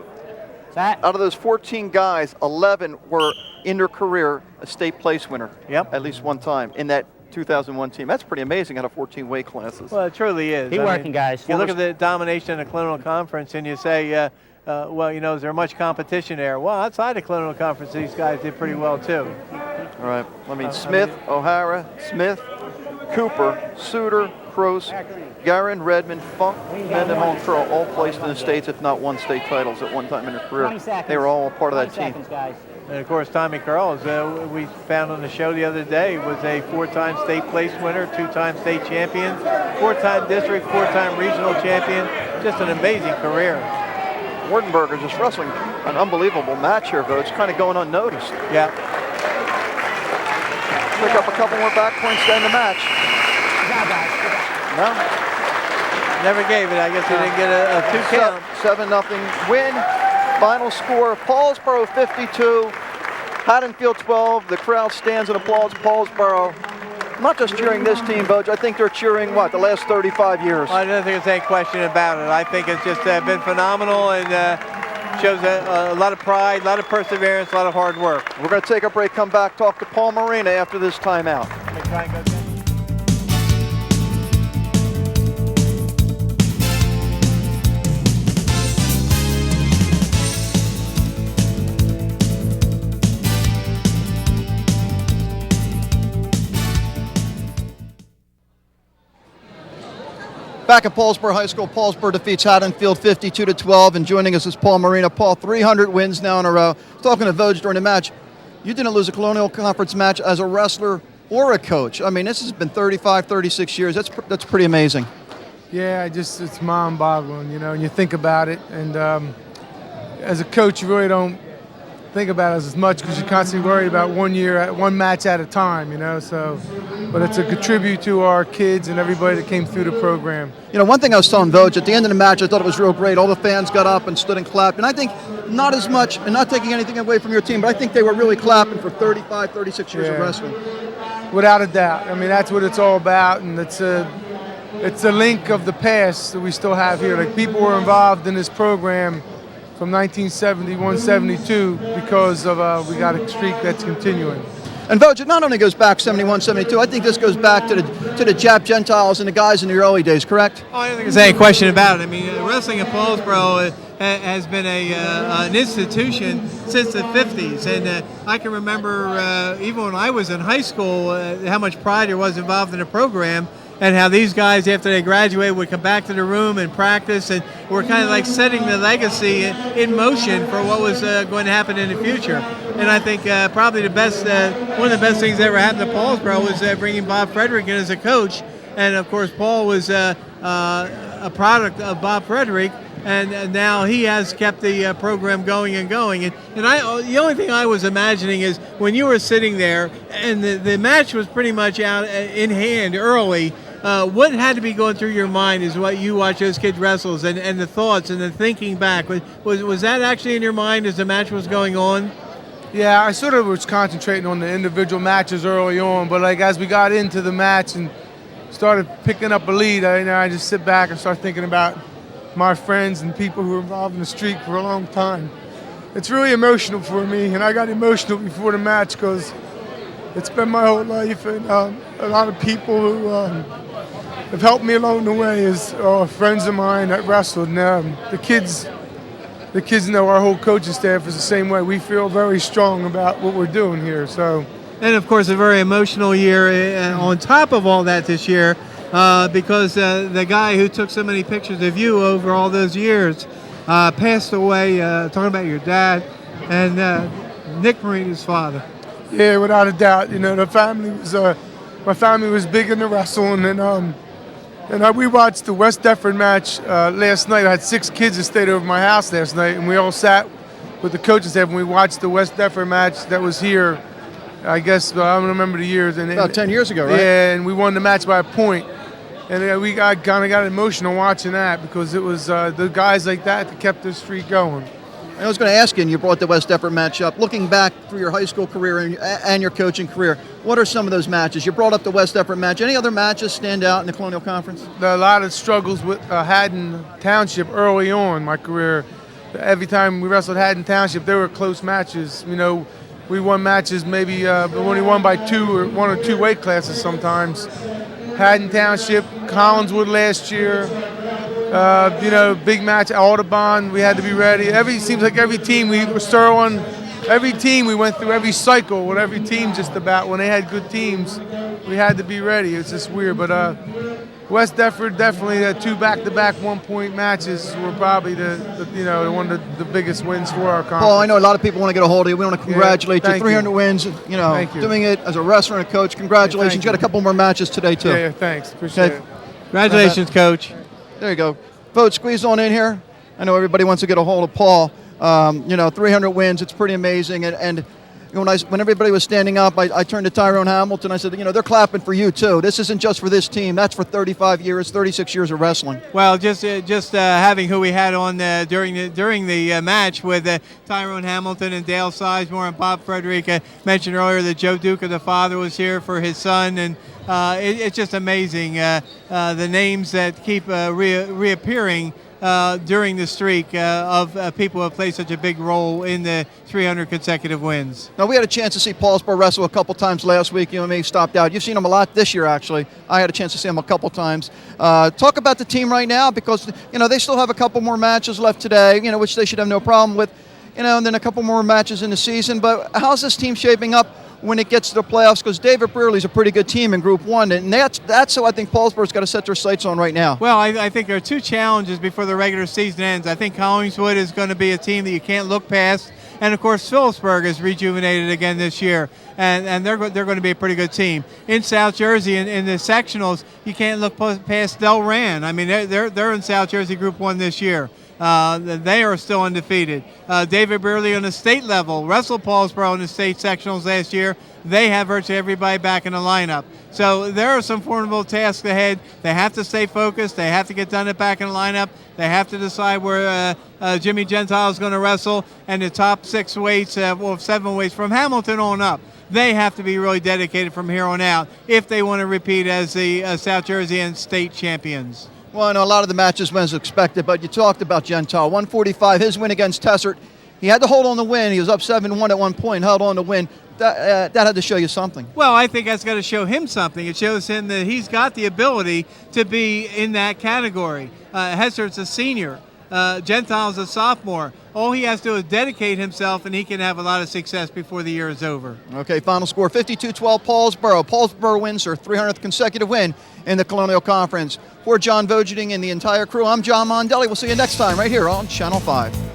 out of those 14 guys, 11 were in their career a state place winner. Yep. At least one time in that 2001 team. That's pretty amazing out of 14 weight classes. Well, it truly is. Keep working, guys. You look at the domination of the Colonial Conference and you say, well, you know, is there much competition there? Well, outside the Colonial Conference, these guys did pretty well, too. All right. I mean, Smith, O'Hara, Smith, Cooper, Suter, Kroos, Guerin, Redmond, Funk, Mendenhall, and Curl all placed in the states, if not won state titles at one time in their career. They were all a part of that team. Guys. And of course, Tommy Curl, as we found on the show the other day, was a 4-time state place winner, 2-time state champion, 4-time district, 4-time regional champion. Just an amazing career. Wurtenberger just wrestling an unbelievable match here, though. It's kind of going unnoticed. Yeah. Pick up a couple more back points to end the match. No? Never gave it. I guess he didn't get a 2 count. 7-0 win. Final score, Paulsboro 52, Haddonfield 12. The crowd stands and applauds Paulsboro. Not just cheering this team, Boj. I think they're cheering, what, the last 35 years? I don't think there's any question about it. I think it's just been phenomenal and shows a lot of pride, a lot of perseverance, a lot of hard work. We're going to take a break, come back, talk to Paul Morina after this timeout. Back at Paulsboro High School, Paulsboro defeats Haddonfield 52-12, and joining us is Paul Morina. Paul, 300 wins now in a row. Talking to Vogue during the match, you didn't lose a Colonial Conference match as a wrestler or a coach. I mean, this has been 35, 36 years. That's pretty amazing. Yeah, it's mind-boggling, you know, and you think about it. And as a coach, you really don't think about it as much because you're constantly worried about one match at a time, you know. So, but it's a good tribute to our kids and everybody that came through the program. You know, one thing I was telling Vogue, at the end of the match, I thought it was real great. All the fans got up and stood and clapped. And I think not as much, and not taking anything away from your team, but I think they were really clapping for 35, 36 years of wrestling. Without a doubt. I mean, that's what it's all about, and it's a link of the past that we still have here. Like, people were involved in this program from 1971, 72 because of we got a streak that's continuing. And Vogue, it not only goes back 71, 72, I think this goes back to the Jap Gentiles and the guys in the early days, correct? Oh, I don't think there's any question about it. I mean, wrestling in Paulsboro has been an institution since the 50s, and I can remember even when I was in high school how much pride there was involved in the program, and how these guys, after they graduated, would come back to the room and practice, and were kind of like setting the legacy in motion for what was going to happen in the future. And I think probably one of the best things that ever happened to Paulsboro was bringing Bob Frederick in as a coach. And of course, Paul was a product of Bob Frederick, and now he has kept the program going and going. And the only thing I was imagining is when you were sitting there and the match was pretty much out in hand early. What had to be going through your mind is what you watch those kids wrestle, and the thoughts and the thinking back. Was that actually in your mind as the match was going on? Yeah, I sort of was concentrating on the individual matches early on, but like as we got into the match and started picking up a lead, I just sit back and start thinking about my friends and people who were involved in the streak for a long time. It's really emotional for me, and I got emotional before the match because it's been my whole life, and a lot of people who have helped me along the way is friends of mine that wrestled. And the kids know our whole coaching staff is the same way. We feel very strong about what we're doing here. So, and of course, a very emotional year on top of all that this year, because the guy who took so many pictures of you over all those years passed away. Talking about your dad and Nick Morina's father. Yeah, without a doubt. You know, my family was big into wrestling, and we watched the West Deptford match last night. I had 6 kids that stayed over my house last night, and we all sat with the coaches staff and we watched the West Deptford match that was here. I guess I don't remember the years. About 10 years ago, right? Yeah, and we won the match by a point. And we kind of got emotional watching that because it was the guys like that kept the streak going. I was going to ask you, and you brought the West Deptford match up. Looking back through your high school career and your coaching career, what are some of those matches? You brought up the West Deptford match. Any other matches stand out in the Colonial Conference? A lot of struggles with Haddon Township early on in my career. Every time we wrestled Haddon Township, there were close matches. You know, we won matches maybe only won by 1 or 2 weight classes sometimes. Haddon Township, Collinswood last year. Big match, Audubon, we had to be ready. Seems like every team we were Sterling, every team we went through, every cycle with every team just about. When they had good teams, we had to be ready. It's just weird, but West Deptford definitely 2 back-to-back 1-point matches were probably one of the biggest wins for our conference. Paul, I know a lot of people want to get a hold of you. We want to congratulate you. 300 wins. Thank you. Doing it as a wrestler and a coach. Congratulations. You got a couple more matches today too. Yeah, thanks. Appreciate it. Congratulations, Coach. There you go. Vogue, squeeze on in here. I know everybody wants to get a hold of Paul. 300 wins. It's pretty amazing. And when everybody was standing up, I turned to Tyrone Hamilton. I said, they're clapping for you too. This isn't just for this team. That's for 35 years, 36 years of wrestling. Well, just having who we had on during the match with Tyrone Hamilton and Dale Sizemore and Bob Frederick. Mentioned earlier that Joe Duca, the father, was here for his son, and it's just amazing the names that keep reappearing during the streak of people who have played such a big role in the 300 consecutive wins. Now, we had a chance to see Paulsboro wrestle a couple times last week. You and me stopped out. You've seen him a lot this year, actually. I had a chance to see him a couple times. Talk about the team right now, because they still have a couple more matches left today, which they should have no problem with. And then a couple more matches in the season. But how's this team shaping up? when it gets to the playoffs, because David Brearley's a pretty good team in Group 1, and that's what I think Paulsboro's got to set their sights on right now. Well, I think there are two challenges before the regular season ends. I think Collingswood is going to be a team that you can't look past, and of course Phillipsburg is rejuvenated again this year, and they're going to be a pretty good team. In South Jersey, in the sectionals, you can't look past Delran. I mean, they're in South Jersey Group 1 this year. They are still undefeated. David Brearley on the state level wrestled Paulsboro in the state sectionals last year. They have virtually everybody back in the lineup. So there are some formidable tasks ahead. They have to stay focused. They have to get done back in the lineup. They have to decide where Jimmy Gentile is going to wrestle, and the top 6 weights, well, 7 weights from Hamilton on up. They have to be really dedicated from here on out if they want to repeat as the South Jersey and state champions. Well, I know a lot of the matches went as expected, but you talked about Gentile. 145, his win against Tessert. He had to hold on to win. He was up 7-1 at one point, held on to win. That had to show you something. Well, I think that's got to show him something. It shows him that he's got the ability to be in that category. Hessert's a senior. Gentile's a sophomore. All he has to do is dedicate himself, and he can have a lot of success before the year is over. Okay, final score, 52-12 Paulsboro. Paulsboro wins their 300th consecutive win in the Colonial Conference. For John Vogeding and the entire crew, I'm John Mondelli. We'll see you next time right here on Channel 5.